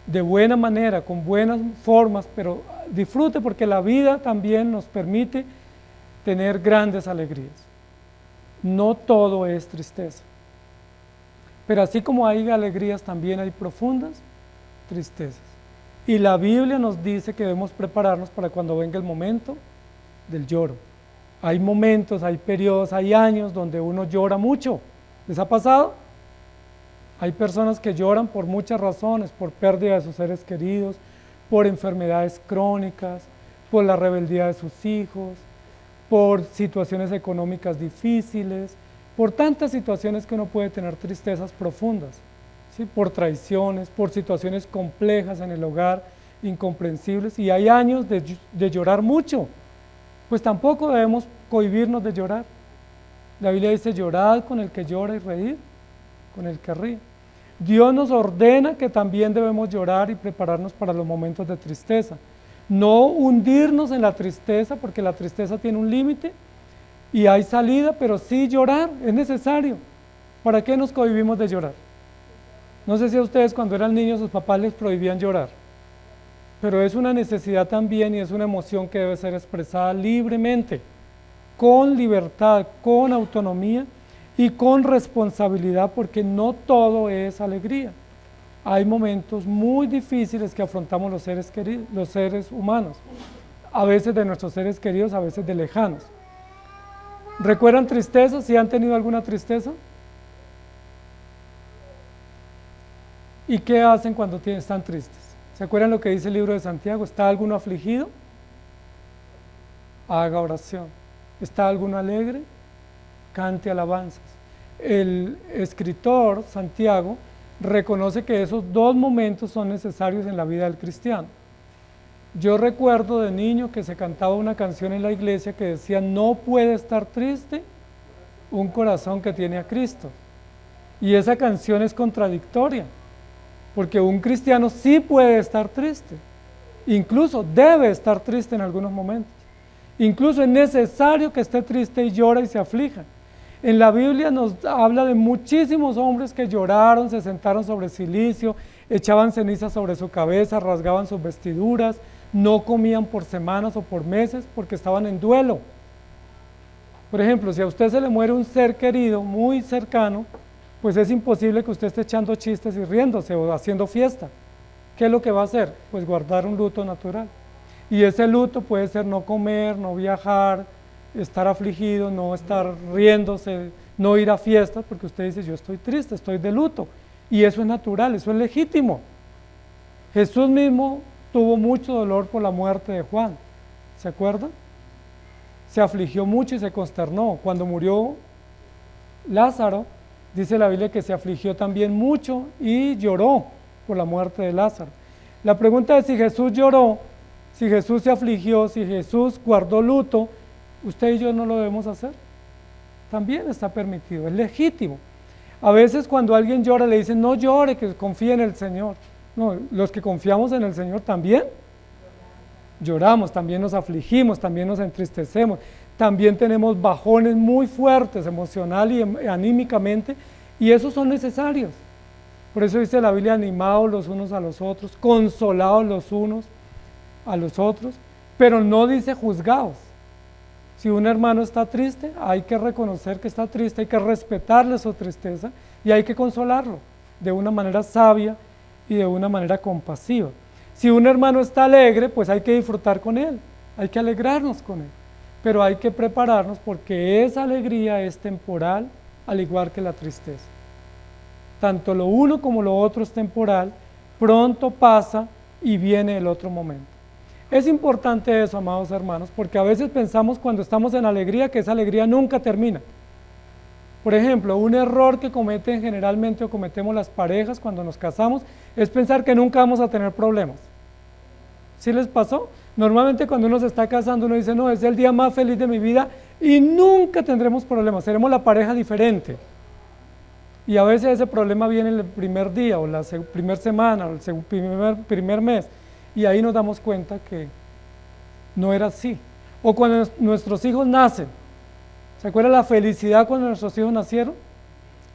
de buena manera, con buenas formas, pero disfrute porque la vida también nos permite tener grandes alegrías. No todo es tristeza. Pero así como hay alegrías, también hay profundas tristezas. Y la Biblia nos dice que debemos prepararnos para cuando venga el momento del lloro. Hay momentos, hay periodos, hay años donde uno llora mucho. ¿Les ha pasado? Hay personas que lloran por muchas razones, por pérdida de sus seres queridos, por enfermedades crónicas, por la rebeldía de sus hijos, por situaciones económicas difíciles, por tantas situaciones que uno puede tener tristezas profundas, ¿sí? Por traiciones, por situaciones complejas en el hogar, incomprensibles, y hay años de llorar mucho, pues tampoco debemos cohibirnos de llorar. La Biblia dice: llorad con el que llora y reír con el que ríe. Dios nos ordena que también debemos llorar y prepararnos para los momentos de tristeza. No hundirnos en la tristeza, porque la tristeza tiene un límite y hay salida, pero sí llorar es necesario. ¿Para qué nos cohibimos de llorar? No sé si a ustedes cuando eran niños sus papás les prohibían llorar, pero es una necesidad también y es una emoción que debe ser expresada libremente, con libertad, con autonomía y con responsabilidad, porque no todo es alegría. Hay momentos muy difíciles que afrontamos los seres queridos, los seres humanos, a veces de nuestros seres queridos, a veces de lejanos. ¿Recuerdan tristeza? ¿Si han tenido alguna tristeza? ¿Y qué hacen cuando están tristes? ¿Se acuerdan lo que dice el libro de Santiago? ¿Está alguno afligido? Haga oración. ¿Está alguno alegre? Cante alabanzas. El escritor Santiago reconoce que esos dos momentos son necesarios en la vida del cristiano. Yo recuerdo de niño que se cantaba una canción en la iglesia que decía: no puede estar triste un corazón que tiene a Cristo. Y esa canción es contradictoria, porque un cristiano sí puede estar triste, incluso debe estar triste en algunos momentos. Incluso es necesario que esté triste y llore y se aflija. En la Biblia nos habla de muchísimos hombres que lloraron, se sentaron sobre cilicio, echaban ceniza sobre su cabeza, rasgaban sus vestiduras, no comían por semanas o por meses porque estaban en duelo. Por ejemplo, si a usted se le muere un ser querido muy cercano, pues es imposible que usted esté echando chistes y riéndose o haciendo fiesta. ¿Qué es lo que va a hacer? Pues guardar un luto natural. Y ese luto puede ser no comer, no viajar, estar afligido, no estar riéndose, no ir a fiestas, porque usted dice: yo estoy triste, estoy de luto. Y eso es natural, eso es legítimo. Jesús mismo tuvo mucho dolor por la muerte de Juan, ¿se acuerdan? Se afligió mucho y se consternó. Cuando murió Lázaro, Dice la Biblia que se afligió también mucho y lloró por la muerte de Lázaro. La pregunta es si Jesús lloró, si Jesús se afligió, si Jesús guardó luto, usted y yo no lo debemos hacer. También está permitido, es legítimo. A veces cuando alguien llora le dicen no llore, que confíe en el Señor. No, los que confiamos en el Señor también lloramos, también nos afligimos, también nos entristecemos, también tenemos bajones muy fuertes emocional y anímicamente, y esos son necesarios. Por eso dice la Biblia, animados los unos a los otros, consolados los unos a los otros, pero no dice juzgados. Si un hermano está triste, hay que reconocer que está triste, hay que respetarle su tristeza y hay que consolarlo de una manera sabia y de una manera compasiva. Si un hermano está alegre, pues hay que disfrutar con él, hay que alegrarnos con él, pero hay que prepararnos porque esa alegría es temporal, al igual que la tristeza. Tanto lo uno como lo otro es temporal, pronto pasa y viene el otro momento. Es importante eso, amados hermanos, porque a veces pensamos cuando estamos en alegría que esa alegría nunca termina. Por ejemplo, un error que cometen generalmente o cometemos las parejas cuando nos casamos es pensar que nunca vamos a tener problemas. ¿Sí les pasó? Normalmente cuando uno se está casando uno dice, no, es el día más feliz de mi vida y nunca tendremos problemas, seremos la pareja diferente. Y a veces ese problema viene el primer día o la primera semana o el primer mes y ahí nos damos cuenta que no era así. O cuando nuestros hijos nacen, ¿se acuerdan la felicidad cuando nuestros hijos nacieron?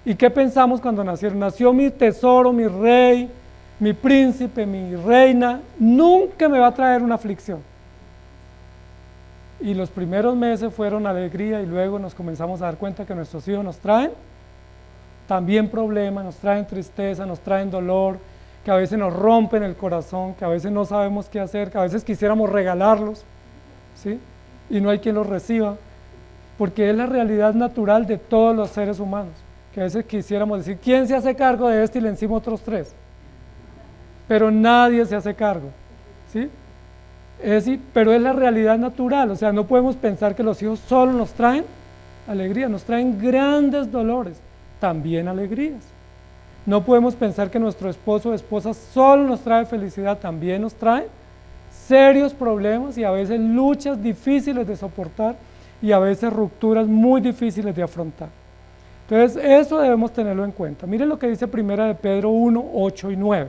¿Y qué pensamos cuando nacieron? Nació mi tesoro, mi rey, mi príncipe, mi reina, nunca me va a traer una aflicción. Y los primeros meses fueron alegría y luego nos comenzamos a dar cuenta que nuestros hijos nos traen también problemas, nos traen tristeza, nos traen dolor, que a veces nos rompen el corazón, que a veces no sabemos qué hacer, que a veces quisiéramos regalarlos, ¿sí? Y no hay quien los reciba, porque es la realidad natural de todos los seres humanos, que a veces quisiéramos decir, ¿quién se hace cargo de este y le encima otros tres? Pero nadie se hace cargo, ¿sí? Pero es la realidad natural, o sea, no podemos pensar que los hijos solo nos traen alegría, nos traen grandes dolores, también alegrías. No podemos pensar que nuestro esposo o esposa solo nos trae felicidad, también nos trae serios problemas y a veces luchas difíciles de soportar y a veces rupturas muy difíciles de afrontar. Entonces eso debemos tenerlo en cuenta. Miren lo que dice 1 de Pedro 1, 8 y 9.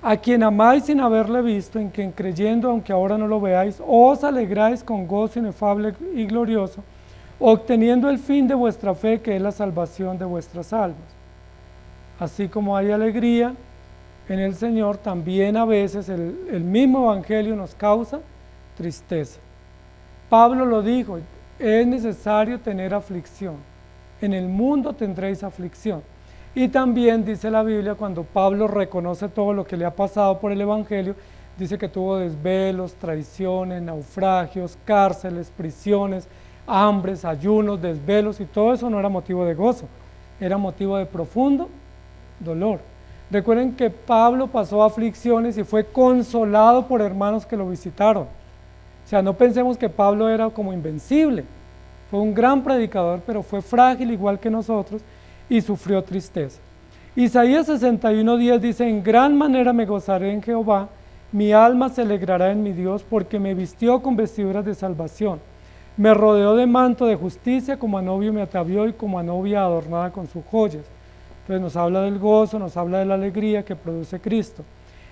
A quien amáis sin haberle visto, en quien creyendo, aunque ahora no lo veáis, os alegráis con gozo inefable y glorioso, obteniendo el fin de vuestra fe, que es la salvación de vuestras almas. Así como hay alegría en el Señor, también a veces el mismo Evangelio nos causa tristeza. Pablo lo dijo, es necesario tener aflicción. En el mundo tendréis aflicción. Y también dice la Biblia, cuando Pablo reconoce todo lo que le ha pasado por el Evangelio, dice que tuvo desvelos, traiciones, naufragios, cárceles, prisiones, hambres, ayunos, desvelos, y todo eso no era motivo de gozo, era motivo de profundo dolor. Recuerden que Pablo pasó aflicciones y fue consolado por hermanos que lo visitaron. O sea, no pensemos que Pablo era como invencible, fue un gran predicador, pero fue frágil igual que nosotros y sufrió tristeza. Isaías 61:10 dice, en gran manera me gozaré en Jehová, mi alma se alegrará en mi Dios, porque me vistió con vestiduras de salvación. Me rodeó de manto de justicia, como a novio me atavió y como a novia adornada con sus joyas. Entonces nos habla del gozo, nos habla de la alegría que produce Cristo.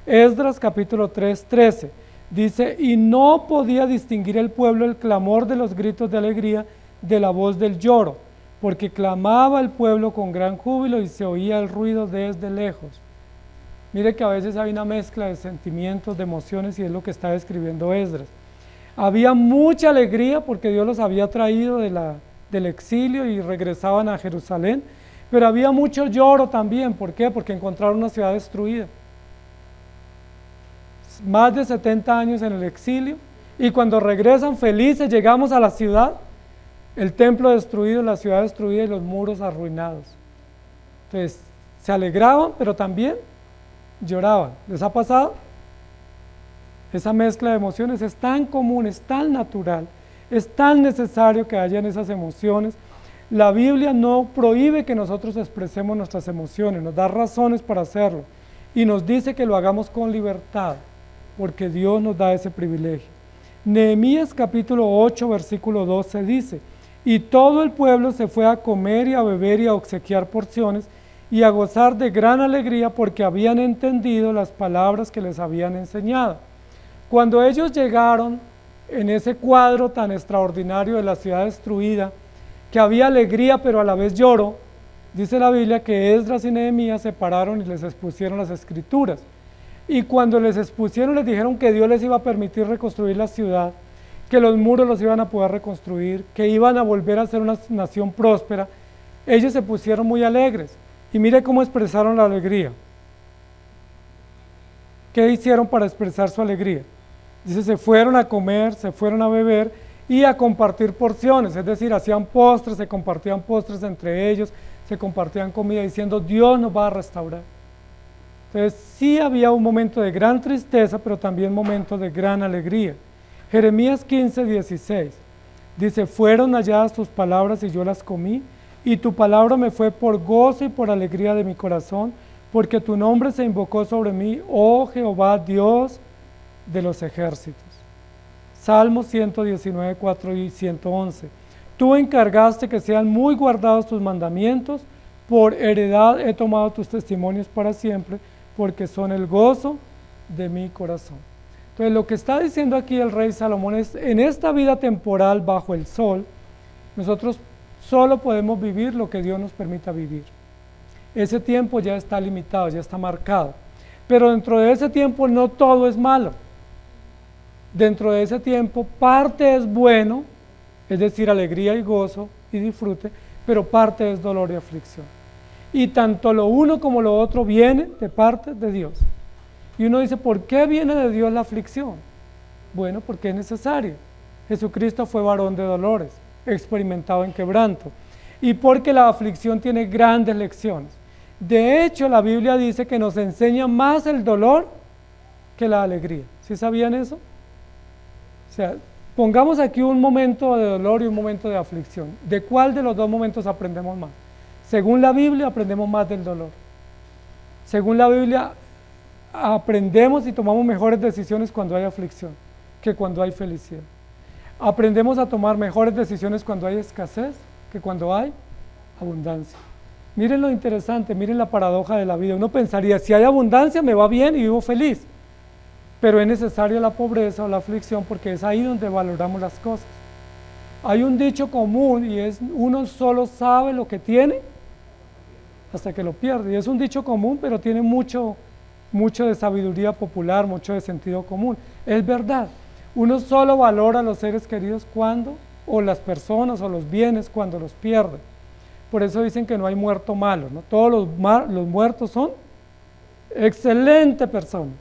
Esdras capítulo 3:13 dice, y no podía distinguir el pueblo el clamor de los gritos de alegría de la voz del lloro, porque clamaba el pueblo con gran júbilo y se oía el ruido desde lejos. Mire que a veces hay una mezcla de sentimientos, de emociones, y es lo que está describiendo Esdras. Había mucha alegría porque Dios los había traído del exilio y regresaban a Jerusalén, pero había mucho lloro también. ¿Por qué? Porque encontraron una ciudad destruida. Más de 70 años en el exilio, y cuando regresan felices, llegamos a la ciudad, el templo destruido, la ciudad destruida y los muros arruinados. Entonces, se alegraban, pero también lloraban. ¿Les ha pasado? Esa mezcla de emociones es tan común, es tan natural, es tan necesario que hayan esas emociones. La Biblia no prohíbe que nosotros expresemos nuestras emociones, nos da razones para hacerlo y nos dice que lo hagamos con libertad, porque Dios nos da ese privilegio. Nehemías capítulo 8, versículo 12 dice: y todo el pueblo se fue a comer y a beber y a obsequiar porciones y a gozar de gran alegría porque habían entendido las palabras que les habían enseñado. Cuando ellos llegaron en ese cuadro tan extraordinario de la ciudad destruida, que había alegría pero a la vez lloro, dice la Biblia que Esdras y Nehemías se pararon y les expusieron las escrituras. Y cuando les expusieron, les dijeron que Dios les iba a permitir reconstruir la ciudad, que los muros los iban a poder reconstruir, que iban a volver a ser una nación próspera. Ellos se pusieron muy alegres. Y mire cómo expresaron la alegría. ¿Qué hicieron para expresar su alegría? Dice, se fueron a comer, se fueron a beber y a compartir porciones, es decir, hacían postres, se compartían postres entre ellos, se compartían comida diciendo, Dios nos va a restaurar. Entonces sí había un momento de gran tristeza, pero también momentos de gran alegría. Jeremías 15, 16, dice, fueron halladas tus palabras y yo las comí, y tu palabra me fue por gozo y por alegría de mi corazón, porque tu nombre se invocó sobre mí, oh Jehová, Dios de los ejércitos. Salmos 119, 4 y 111. Tú encargaste que sean muy guardados tus mandamientos, por heredad he tomado tus testimonios para siempre, porque son el gozo de mi corazón. Entonces lo que está diciendo aquí el rey Salomón es, en esta vida temporal bajo el sol, nosotros solo podemos vivir lo que Dios nos permita vivir. Ese tiempo ya está limitado, ya está marcado. Pero dentro de ese tiempo no todo es malo. Dentro de ese tiempo parte es bueno, es decir, alegría y gozo y disfrute, pero parte es dolor y aflicción. Y tanto lo uno como lo otro viene de parte de Dios. Y uno dice, ¿por qué viene de Dios la aflicción? Bueno, porque es necesario. Jesucristo fue varón de dolores, experimentado en quebranto. Y porque la aflicción tiene grandes lecciones. De hecho, la Biblia dice que nos enseña más el dolor que la alegría. ¿Sí sabían eso? O sea, pongamos aquí un momento de dolor y un momento de aflicción. ¿De cuál de los dos momentos aprendemos más? Según la Biblia, aprendemos más del dolor. Según la Biblia, aprendemos y tomamos mejores decisiones cuando hay aflicción que cuando hay felicidad. Aprendemos a tomar mejores decisiones cuando hay escasez que cuando hay abundancia. Miren lo interesante, miren la paradoja de la vida. Uno pensaría, si hay abundancia me va bien y vivo feliz. Pero es necesaria la pobreza o la aflicción porque es ahí donde valoramos las cosas. Hay un dicho común y es, uno solo sabe lo que tiene hasta que lo pierde. Y es un dicho común, pero tiene mucho de sabiduría popular, mucho de sentido común. Es verdad, uno solo valora a los seres queridos cuando, o las personas o los bienes cuando los pierde. Por eso dicen que no hay muerto malo, ¿no? Todos los muertos son excelentes personas.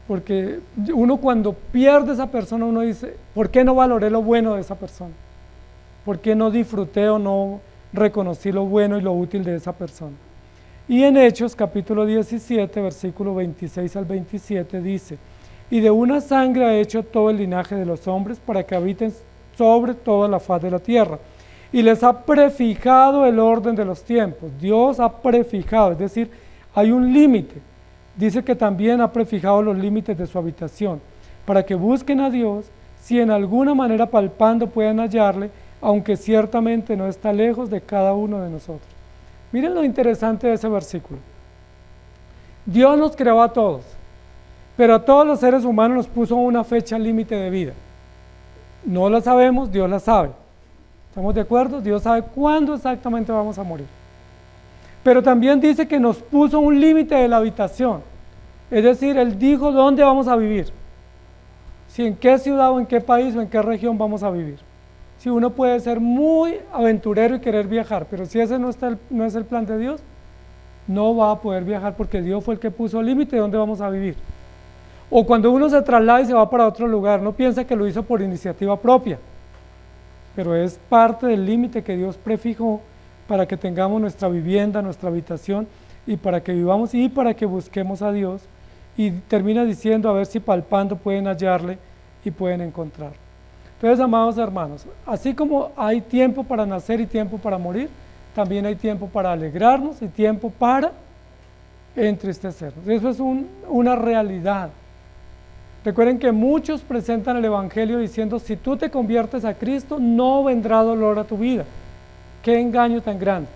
Porque uno cuando pierde a esa persona, uno dice, ¿por qué no valoré lo bueno de esa persona? ¿Por qué no disfruté o no reconocí lo bueno y lo útil de esa persona? Y en Hechos capítulo 17, versículo 26 al 27 dice, y de una sangre ha hecho todo el linaje de los hombres para que habiten sobre toda la faz de la tierra. Y les ha prefijado el orden de los tiempos. Dios ha prefijado, es decir, hay un límite. Dice que también ha prefijado los límites de su habitación, para que busquen a Dios, si en alguna manera palpando puedan hallarle, aunque ciertamente no está lejos de cada uno de nosotros. Miren lo interesante de ese versículo. Dios nos creó a todos, pero a todos los seres humanos nos puso una fecha límite de vida. No la sabemos, Dios la sabe. ¿Estamos de acuerdo? Dios sabe cuándo exactamente vamos a morir. Pero también dice que nos puso un límite de la habitación. Es decir, Él dijo dónde vamos a vivir. Si en qué ciudad o en qué país o en qué región vamos a vivir. Si uno puede ser muy aventurero y querer viajar, pero si ese no es el plan de Dios, no va a poder viajar porque Dios fue el que puso el límite de dónde vamos a vivir. O cuando uno se traslada y se va para otro lugar, no piensa que lo hizo por iniciativa propia, pero es parte del límite que Dios prefijó para que tengamos nuestra vivienda, nuestra habitación, y para que vivamos y para que busquemos a Dios. Y termina diciendo a ver si palpando pueden hallarle y pueden encontrar. Entonces, amados hermanos, así como hay tiempo para nacer y tiempo para morir, también hay tiempo para alegrarnos y tiempo para entristecernos. Eso es una realidad. Recuerden que muchos presentan el Evangelio diciendo, si tú te conviertes a Cristo, no vendrá dolor a tu vida. ¡Qué engaño tan grande!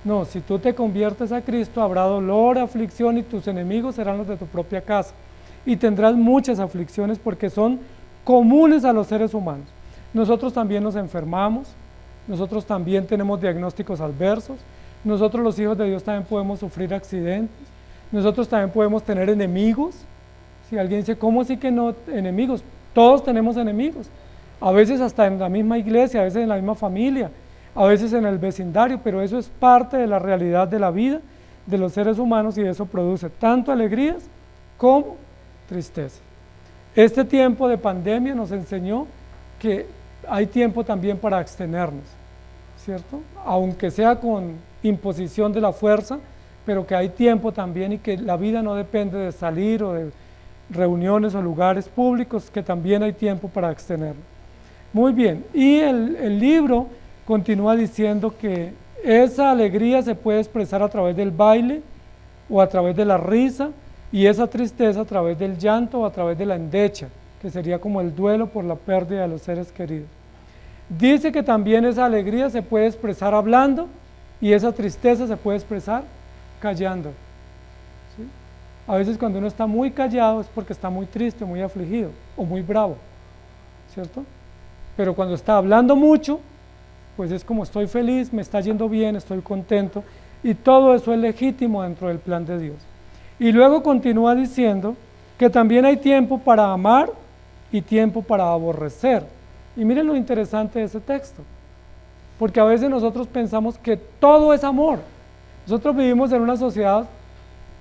No, si tú te conviertes a Cristo, habrá dolor, aflicción y tus enemigos serán los de tu propia casa. Y tendrás muchas aflicciones porque son comunes a los seres humanos. Nosotros también nos enfermamos, nosotros también tenemos diagnósticos adversos, nosotros los hijos de Dios también podemos sufrir accidentes, nosotros también podemos tener enemigos. Si alguien dice, ¿cómo así que no enemigos? Todos tenemos enemigos, a veces hasta en la misma iglesia, a veces en la misma familia, a veces en el vecindario, pero eso es parte de la realidad de la vida de los seres humanos y eso produce tanto alegrías como tristeza. Este tiempo de pandemia nos enseñó que hay tiempo también para abstenernos, ¿cierto? Aunque sea con imposición de la fuerza, pero que hay tiempo también y que la vida no depende de salir o de reuniones o lugares públicos, que también hay tiempo para abstenernos. Muy bien, y el libro continúa diciendo que esa alegría se puede expresar a través del baile o a través de la risa, y esa tristeza a través del llanto o a través de la endecha, que sería como el duelo por la pérdida de los seres queridos. Dice que también esa alegría se puede expresar hablando y esa tristeza se puede expresar callando. ¿Sí? A veces cuando uno está muy callado es porque está muy triste, muy afligido o muy bravo, ¿cierto? Pero cuando está hablando mucho, pues es como estoy feliz, me está yendo bien, estoy contento, y todo eso es legítimo dentro del plan de Dios. Y luego continúa diciendo que también hay tiempo para amar y tiempo para aborrecer. Y miren lo interesante de ese texto, porque a veces nosotros pensamos que todo es amor. Nosotros vivimos en una sociedad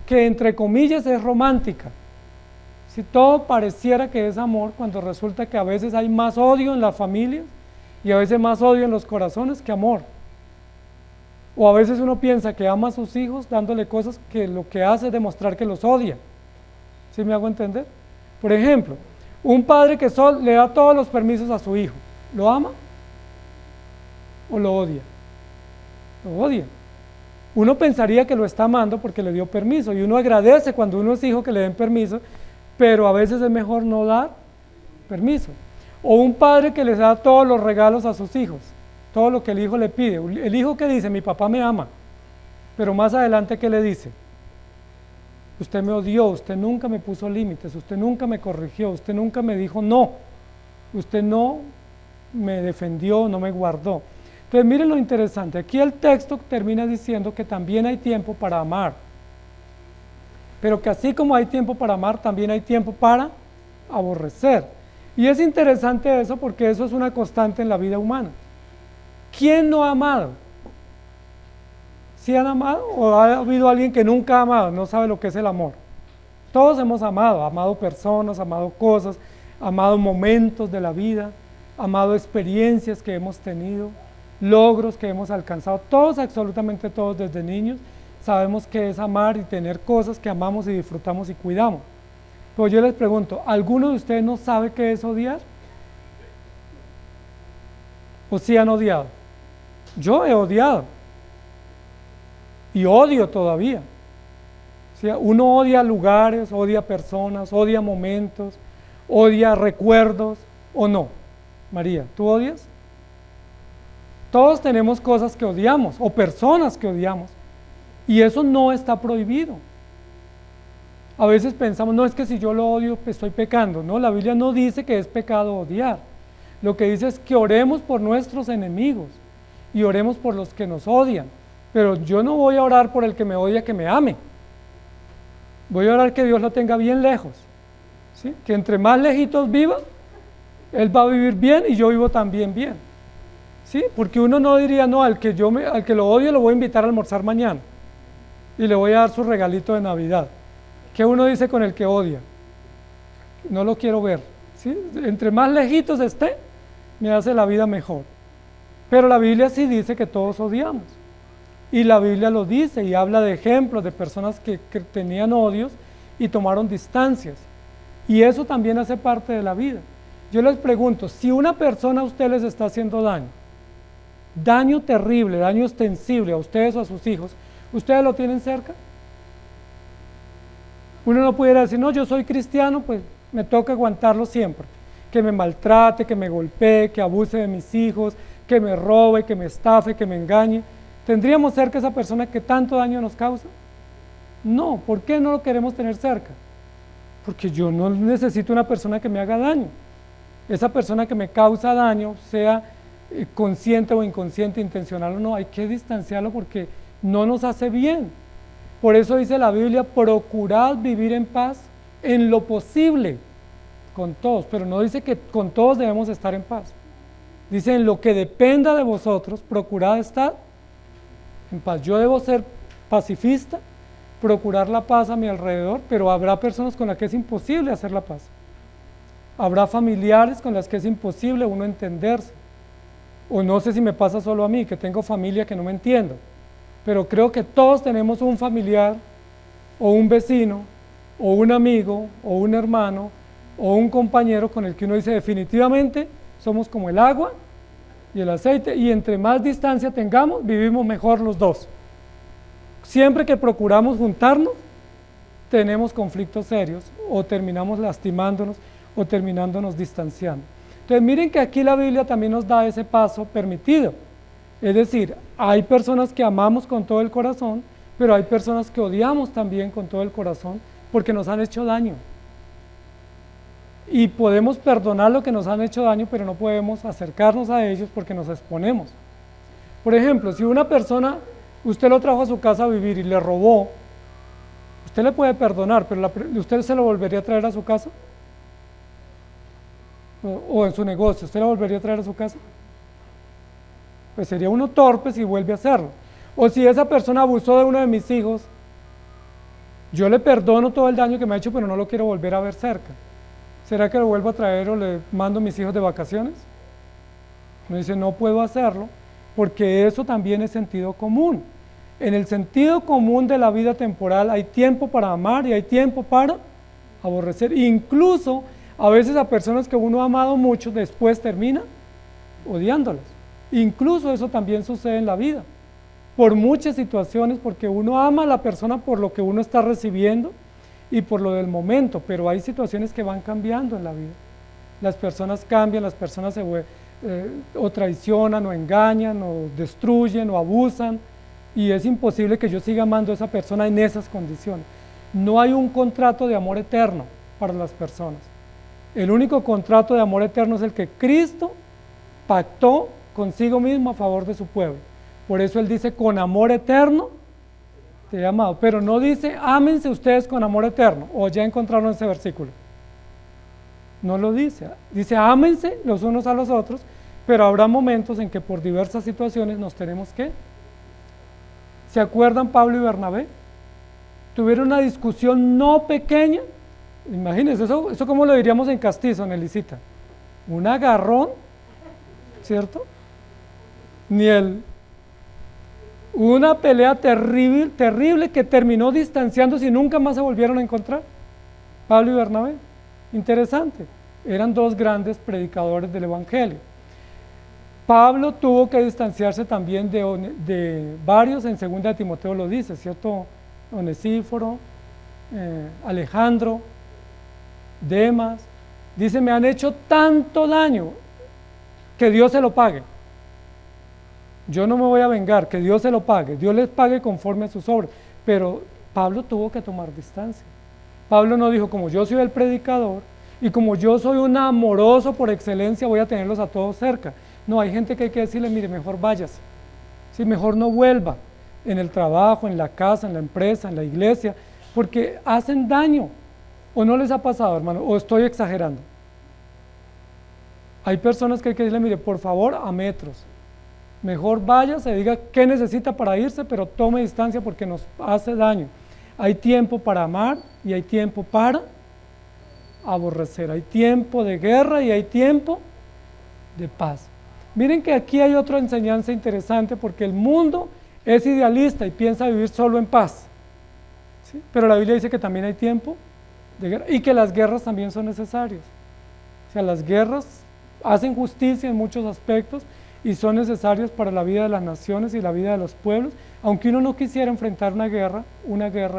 que entre comillas es romántica. Si todo pareciera que es amor, cuando resulta que a veces hay más odio en las familias y a veces más odio en los corazones que amor. O a veces uno piensa que ama a sus hijos dándole cosas que lo que hace es demostrar que los odia. ¿Sí me hago entender? Por ejemplo, un padre que le da todos los permisos a su hijo, ¿lo ama o lo odia? Lo odia. Uno pensaría que lo está amando porque le dio permiso y uno agradece cuando uno es hijo que le den permiso, pero a veces es mejor no dar permiso. O un padre que les da todos los regalos a sus hijos, todo lo que el hijo le pide. El hijo que dice, mi papá me ama, pero más adelante, ¿qué le dice? Usted me odió, usted nunca me puso límites, usted nunca me corrigió, usted nunca me dijo no, usted no me defendió, no me guardó. Entonces miren lo interesante, aquí el texto termina diciendo que también hay tiempo para amar, pero que así como hay tiempo para amar, también hay tiempo para aborrecer. Y es interesante eso porque eso es una constante en la vida humana. ¿Quién no ha amado? ¿Sí han amado o ha habido alguien que nunca ha amado, no sabe lo que es el amor? Todos hemos amado personas, amado cosas, amado momentos de la vida, amado experiencias que hemos tenido, logros que hemos alcanzado, todos, absolutamente todos desde niños, sabemos qué es amar y tener cosas que amamos y disfrutamos y cuidamos. Pero yo les pregunto, ¿alguno de ustedes no sabe qué es odiar? ¿O sí han odiado? Yo he odiado y odio todavía. ¿Sí? Uno odia lugares, odia personas, odia momentos, odia recuerdos, ¿o no? María, ¿tú odias? Todos tenemos cosas que odiamos o personas que odiamos y eso no está prohibido. A veces pensamos, no, es que si yo lo odio pues estoy pecando. No, la Biblia no dice que es pecado odiar. Lo que dice es que oremos por nuestros enemigos y oremos por los que nos odian. Pero yo no voy a orar por el que me odia que me ame. Voy a orar que Dios lo tenga bien lejos, ¿sí? Que entre más lejitos viva, Él va a vivir bien y yo vivo también bien, ¿sí? Porque uno no diría, no, al que lo odio lo voy a invitar a almorzar mañana y le voy a dar su regalito de Navidad. ¿Qué uno dice con el que odia? No lo quiero ver, ¿sí? Entre más lejitos esté, me hace la vida mejor. Pero la Biblia sí dice que todos odiamos. Y la Biblia lo dice y habla de ejemplos de personas que tenían odios y tomaron distancias. Y eso también hace parte de la vida. Yo les pregunto, si una persona a ustedes les está haciendo daño terrible, daño extensible a ustedes o a sus hijos, ¿ustedes lo tienen cerca? Uno no pudiera decir, no, yo soy cristiano, pues me toca aguantarlo siempre, que me maltrate, que me golpee, que abuse de mis hijos, que me robe, que me estafe, que me engañe. ¿Tendríamos cerca a esa persona que tanto daño nos causa? No, ¿por qué no lo queremos tener cerca? Porque yo no necesito una persona que me haga daño. Esa persona que me causa daño, sea consciente o inconsciente, intencional o no, hay que distanciarlo porque no nos hace bien. Por eso dice la Biblia, procurad vivir en paz en lo posible con todos, pero no dice que con todos debemos estar en paz. Dice, en lo que dependa de vosotros, procurad estar en paz. Yo debo ser pacifista, procurar la paz a mi alrededor, pero habrá personas con las que es imposible hacer la paz. Habrá familiares con las que es imposible uno entenderse. O no sé si me pasa solo a mí, que tengo familia que no me entiendo. Pero creo que todos tenemos un familiar, o un vecino, o un amigo, o un hermano, o un compañero con el que uno dice definitivamente somos como el agua y el aceite, y entre más distancia tengamos, vivimos mejor los dos. Siempre que procuramos juntarnos, tenemos conflictos serios, o terminamos lastimándonos, o terminándonos distanciando. Entonces miren que aquí la Biblia también nos da ese paso permitido. Es decir, hay personas que amamos con todo el corazón, pero hay personas que odiamos también con todo el corazón porque nos han hecho daño. Y podemos perdonar lo que nos han hecho daño, pero no podemos acercarnos a ellos porque nos exponemos. Por ejemplo, si una persona, usted lo trajo a su casa a vivir y le robó, usted le puede perdonar, pero ¿usted se lo volvería a traer a su casa? O en su negocio, ¿usted lo volvería a traer a su casa? Pues sería uno torpe si vuelve a hacerlo. O si esa persona abusó de uno de mis hijos, yo le perdono todo el daño que me ha hecho, pero no lo quiero volver a ver cerca. ¿Será que lo vuelvo a traer o le mando a mis hijos de vacaciones? Me dice, no puedo hacerlo, porque eso también es sentido común. En el sentido común de la vida temporal hay tiempo para amar y hay tiempo para aborrecer. Incluso a veces a personas que uno ha amado mucho, después termina odiándolas. Incluso eso también sucede en la vida, por muchas situaciones, porque uno ama a la persona por lo que uno está recibiendo y por lo del momento, pero hay situaciones que van cambiando en la vida. Las personas cambian, las personas o traicionan, o engañan, o destruyen, o abusan, y es imposible que yo siga amando a esa persona en esas condiciones. No hay un contrato de amor eterno para las personas. El único contrato de amor eterno es el que Cristo pactó consigo mismo a favor de su pueblo. Por eso Él dice, con amor eterno te he amado, pero no dice, ámense ustedes con amor eterno, o ya encontraron ese versículo. No lo dice, dice, ámense los unos a los otros, pero habrá momentos en que por diversas situaciones nos tenemos que. ¿Se acuerdan Pablo y Bernabé? Tuvieron una discusión no pequeña, imagínense, eso como lo diríamos en castizo, en Elisita, un agarrón, ¿cierto? Una pelea terrible, terrible que terminó distanciándose y nunca más se volvieron a encontrar. Pablo y Bernabé, interesante, eran dos grandes predicadores del Evangelio. Pablo tuvo que distanciarse también de varios, en 2 Timoteo lo dice, ¿cierto? Onesíforo, Alejandro, Demas, dice, me han hecho tanto daño que Dios se lo pague. Yo no me voy a vengar, que Dios se lo pague, Dios les pague conforme a sus obras. Pero Pablo tuvo que tomar distancia. Pablo no dijo, como yo soy el predicador y como yo soy un amoroso por excelencia, voy a tenerlos a todos cerca. No, hay gente que hay que decirle, mire, mejor váyase, sí, mejor no vuelva, en el trabajo, en la casa, en la empresa, en la iglesia, porque hacen daño. ¿O no les ha pasado, hermano? ¿O estoy exagerando? Hay personas que hay que decirle, mire, por favor, a metros. Mejor vaya, se diga qué necesita para irse, pero tome distancia porque nos hace daño. Hay tiempo para amar y hay tiempo para aborrecer. Hay tiempo de guerra y hay tiempo de paz. Miren que aquí hay otra enseñanza interesante porque el mundo es idealista y piensa vivir solo en paz. ¿Sí? Pero la Biblia dice que también hay tiempo de guerra y que las guerras también son necesarias. O sea, las guerras hacen justicia en muchos aspectos y son necesarias para la vida de las naciones y la vida de los pueblos. Aunque uno no quisiera enfrentar una guerra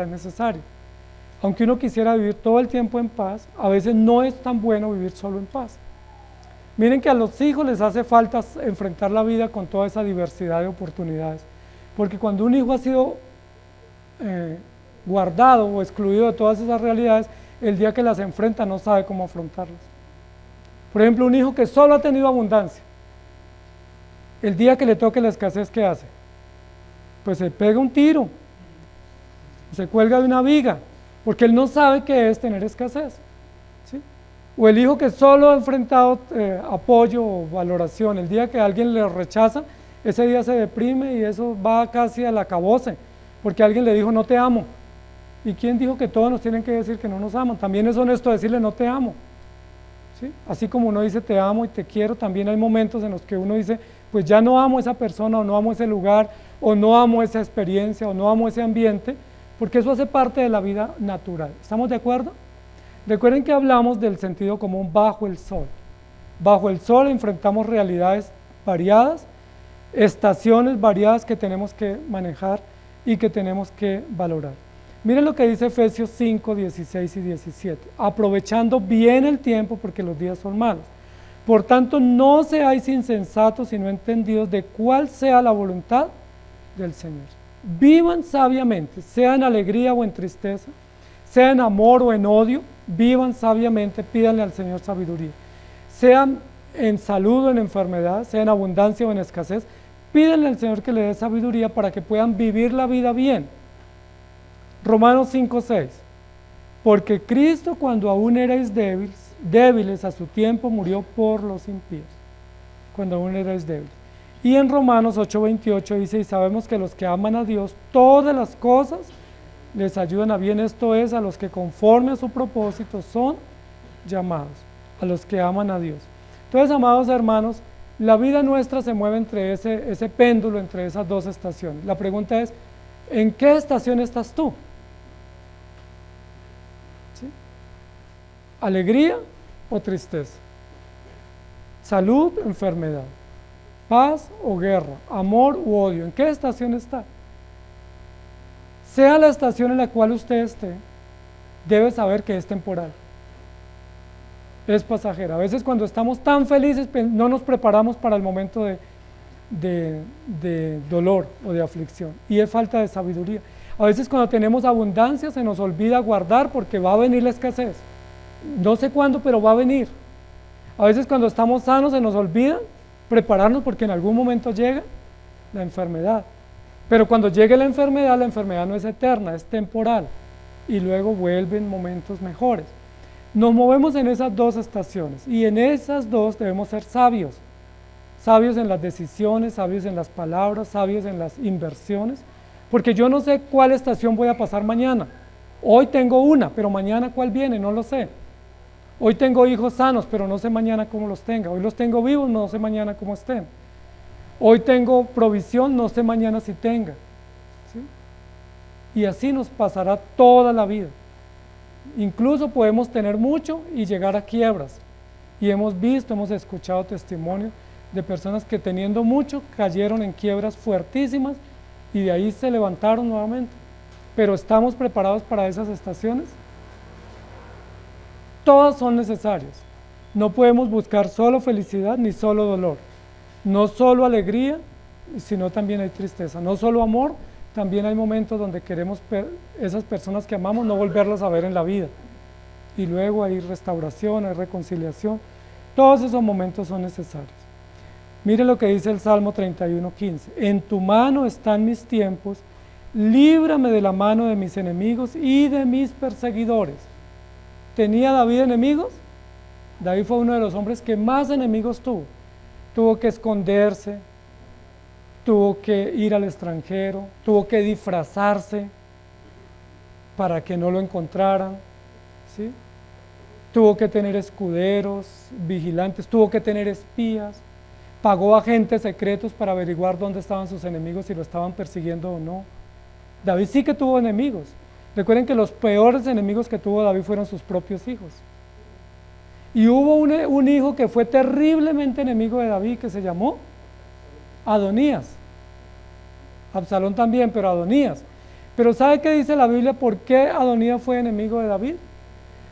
es necesaria. Aunque uno quisiera vivir todo el tiempo en paz, a veces no es tan bueno vivir solo en paz. Miren que a los hijos les hace falta enfrentar la vida con toda esa diversidad de oportunidades, porque cuando un hijo ha sido guardado o excluido de todas esas realidades, el día que las enfrenta no sabe cómo afrontarlas. Por ejemplo, un hijo que solo ha tenido abundancia, el día que le toque la escasez, ¿qué hace? Pues se pega un tiro, se cuelga de una viga, porque él no sabe qué es tener escasez. ¿Sí? O el hijo que solo ha enfrentado apoyo o valoración, el día que alguien le rechaza, ese día se deprime y eso va casi al acabose, porque alguien le dijo no te amo. ¿Y quién dijo que todos nos tienen que decir que no nos aman? También es honesto decirle no te amo. ¿Sí? Así como uno dice te amo y te quiero, también hay momentos en los que uno dice pues ya no amo a esa persona, o no amo ese lugar, o no amo esa experiencia, o no amo ese ambiente, porque eso hace parte de la vida natural. ¿Estamos de acuerdo? Recuerden que hablamos del sentido común bajo el sol. Bajo el sol enfrentamos realidades variadas, estaciones variadas que tenemos que manejar y que tenemos que valorar. Miren lo que dice Efesios 5, 16 y 17. Aprovechando bien el tiempo porque los días son malos. Por tanto, no seáis insensatos sino entendidos de cuál sea la voluntad del Señor. Vivan sabiamente, sea en alegría o en tristeza, sea en amor o en odio, vivan sabiamente, pídanle al Señor sabiduría. Sean en salud o en enfermedad, sea en abundancia o en escasez, pídanle al Señor que le dé sabiduría para que puedan vivir la vida bien. Romanos 5, 6. Porque Cristo cuando aún erais débiles a su tiempo murió por los impíos, cuando aún erais débiles. Y en Romanos 8:28 dice, y sabemos que los que aman a Dios, todas las cosas les ayudan a bien, esto es, a los que conforme a su propósito son llamados, a los que aman a Dios. Entonces, amados hermanos, la vida nuestra se mueve entre ese péndulo, entre esas dos estaciones. La pregunta es, ¿en qué estación estás tú? ¿Sí? ¿Alegría o tristeza? ¿Salud o enfermedad? ¿Paz o guerra? ¿Amor u odio? ¿En qué estación está? Sea la estación en la cual usted esté, debe saber que es temporal, es pasajera. A veces cuando estamos tan felices no nos preparamos para el momento de dolor o de aflicción, y es falta de sabiduría. A veces cuando tenemos abundancia se nos olvida guardar porque va a venir la escasez, no sé cuándo, pero va a venir. A veces cuando estamos sanos se nos olvida prepararnos porque en algún momento llega la enfermedad. Pero cuando llegue la enfermedad no es eterna, es temporal, y luego vuelven momentos mejores. Nos movemos en esas dos estaciones, y en esas dos debemos ser sabios. Sabios en las decisiones, sabios en las palabras, sabios en las inversiones, porque yo no sé cuál estación voy a pasar mañana. Hoy tengo una, pero mañana cuál viene, no lo sé. Hoy tengo hijos sanos, pero no sé mañana cómo los tenga. Hoy los tengo vivos, no sé mañana cómo estén. Hoy tengo provisión, no sé mañana si tenga. ¿Sí? Y así nos pasará toda la vida. Incluso podemos tener mucho y llegar a quiebras. Y hemos visto, hemos escuchado testimonios de personas que teniendo mucho cayeron en quiebras fuertísimas y de ahí se levantaron nuevamente. Pero ¿estamos preparados para esas estaciones? Todas son necesarias. No podemos buscar solo felicidad ni solo dolor. No solo alegría, sino también hay tristeza. No solo amor, también hay momentos donde queremos esas personas que amamos no volverlas a ver en la vida. Y luego hay restauración, hay reconciliación. Todos esos momentos son necesarios. Mire lo que dice el Salmo 31:15. En tu mano están mis tiempos, líbrame de la mano de mis enemigos y de mis perseguidores. ¿Tenía David enemigos? David fue uno de los hombres que más enemigos tuvo. Tuvo que esconderse, tuvo que ir al extranjero, tuvo que disfrazarse para que no lo encontraran, ¿sí? Tuvo que tener escuderos, vigilantes, tuvo que tener espías, pagó agentes secretos para averiguar dónde estaban sus enemigos, si lo estaban persiguiendo o no. David sí que tuvo enemigos. Recuerden que los peores enemigos que tuvo David fueron sus propios hijos. Y hubo un hijo que fue terriblemente enemigo de David, que se llamó Adonías. Absalón también, pero Adonías. Pero ¿sabe qué dice la Biblia? ¿Por qué Adonías fue enemigo de David?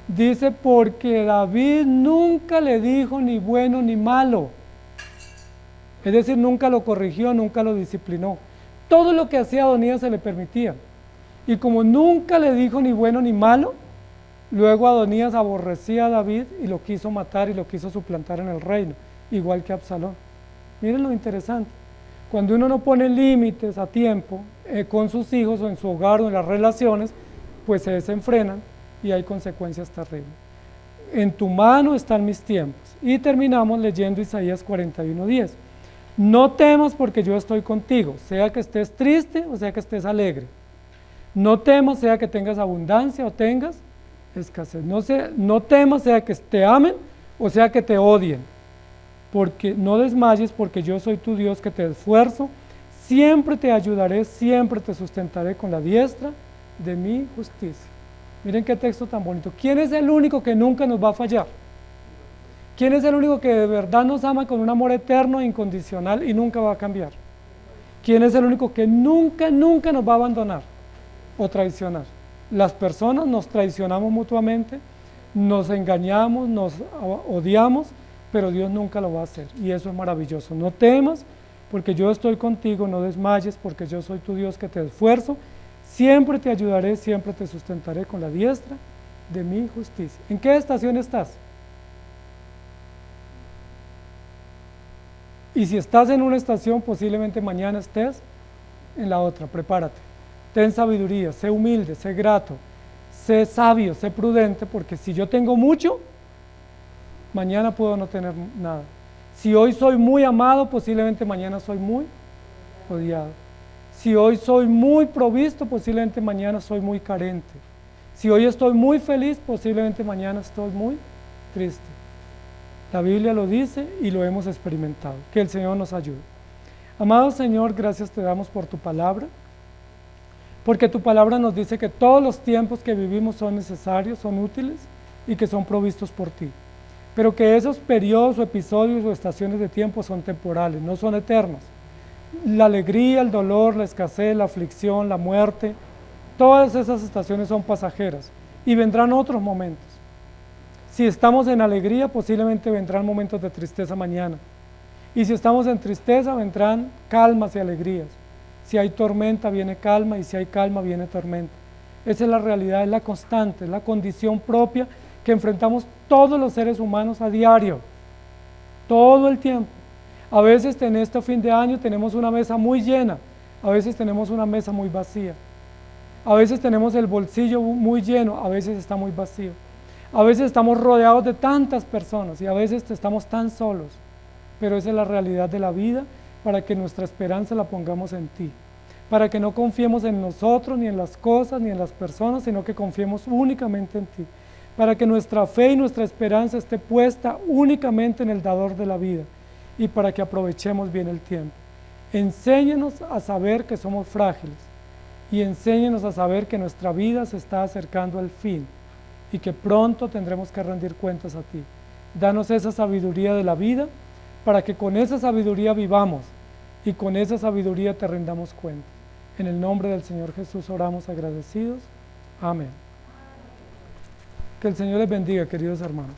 Dice, porque David nunca le dijo ni bueno ni malo. Es decir, nunca lo corrigió, nunca lo disciplinó. Todo lo que hacía Adonías se le permitía. Y como nunca le dijo ni bueno ni malo, luego Adonías aborrecía a David y lo quiso matar y lo quiso suplantar en el reino, igual que Absalón. Miren lo interesante. Cuando uno no pone límites a tiempo con sus hijos o en su hogar o en las relaciones, pues se desenfrenan y hay consecuencias terribles. En tu mano están mis tiempos. Y terminamos leyendo Isaías 41:10. No temas porque yo estoy contigo, sea que estés triste o sea que estés alegre. No temas sea que tengas abundancia o tengas escasez. No temas sea que te amen o sea que te odien. Porque no desmayes, porque yo soy tu Dios que te esfuerzo, siempre te ayudaré, siempre te sustentaré con la diestra de mi justicia. Miren qué texto tan bonito. ¿Quién es el único que nunca nos va a fallar? ¿Quién es el único que de verdad nos ama con un amor eterno e incondicional y nunca va a cambiar? ¿Quién es el único que nunca nos va a abandonar o traicionar? Las personas nos traicionamos mutuamente, nos engañamos, nos odiamos, pero Dios nunca lo va a hacer y eso es maravilloso. No temas porque yo estoy contigo, no desmayes porque yo soy tu Dios que te esfuerzo, siempre te ayudaré, siempre te sustentaré con la diestra de mi justicia. ¿En qué estación estás? Y si estás en una estación, posiblemente mañana estés en la otra, prepárate. Ten sabiduría, sé humilde, sé grato, sé sabio, sé prudente, porque si yo tengo mucho, mañana puedo no tener nada. Si hoy soy muy amado, posiblemente mañana soy muy odiado. Si hoy soy muy provisto, posiblemente mañana soy muy carente. Si hoy estoy muy feliz, posiblemente mañana estoy muy triste. La Biblia lo dice y lo hemos experimentado. Que el Señor nos ayude. Amado Señor, gracias te damos por tu palabra, porque tu palabra nos dice que todos los tiempos que vivimos son necesarios, son útiles y que son provistos por ti. Pero que esos periodos o episodios o estaciones de tiempo son temporales, no son eternos. La alegría, el dolor, la escasez, la aflicción, la muerte, todas esas estaciones son pasajeras y vendrán otros momentos. Si estamos en alegría, posiblemente vendrán momentos de tristeza mañana. Y si estamos en tristeza, vendrán calmas y alegrías. Si hay tormenta, viene calma, y si hay calma, viene tormenta. Esa es la realidad, es la constante, es la condición propia que enfrentamos todos los seres humanos a diario, todo el tiempo. A veces en este fin de año tenemos una mesa muy llena, a veces tenemos una mesa muy vacía. A veces tenemos el bolsillo muy lleno, a veces está muy vacío. A veces estamos rodeados de tantas personas y a veces estamos tan solos, pero esa es la realidad de la vida para que nuestra esperanza la pongamos en ti, para que no confiemos en nosotros, ni en las cosas, ni en las personas, sino que confiemos únicamente en ti, para que nuestra fe y nuestra esperanza esté puesta únicamente en el dador de la vida y para que aprovechemos bien el tiempo. Enséñanos a saber que somos frágiles y enséñanos a saber que nuestra vida se está acercando al fin y que pronto tendremos que rendir cuentas a ti. Danos esa sabiduría de la vida para que con esa sabiduría vivamos y con esa sabiduría te rendamos cuenta. En el nombre del Señor Jesús oramos agradecidos. Amén. Que el Señor les bendiga, queridos hermanos.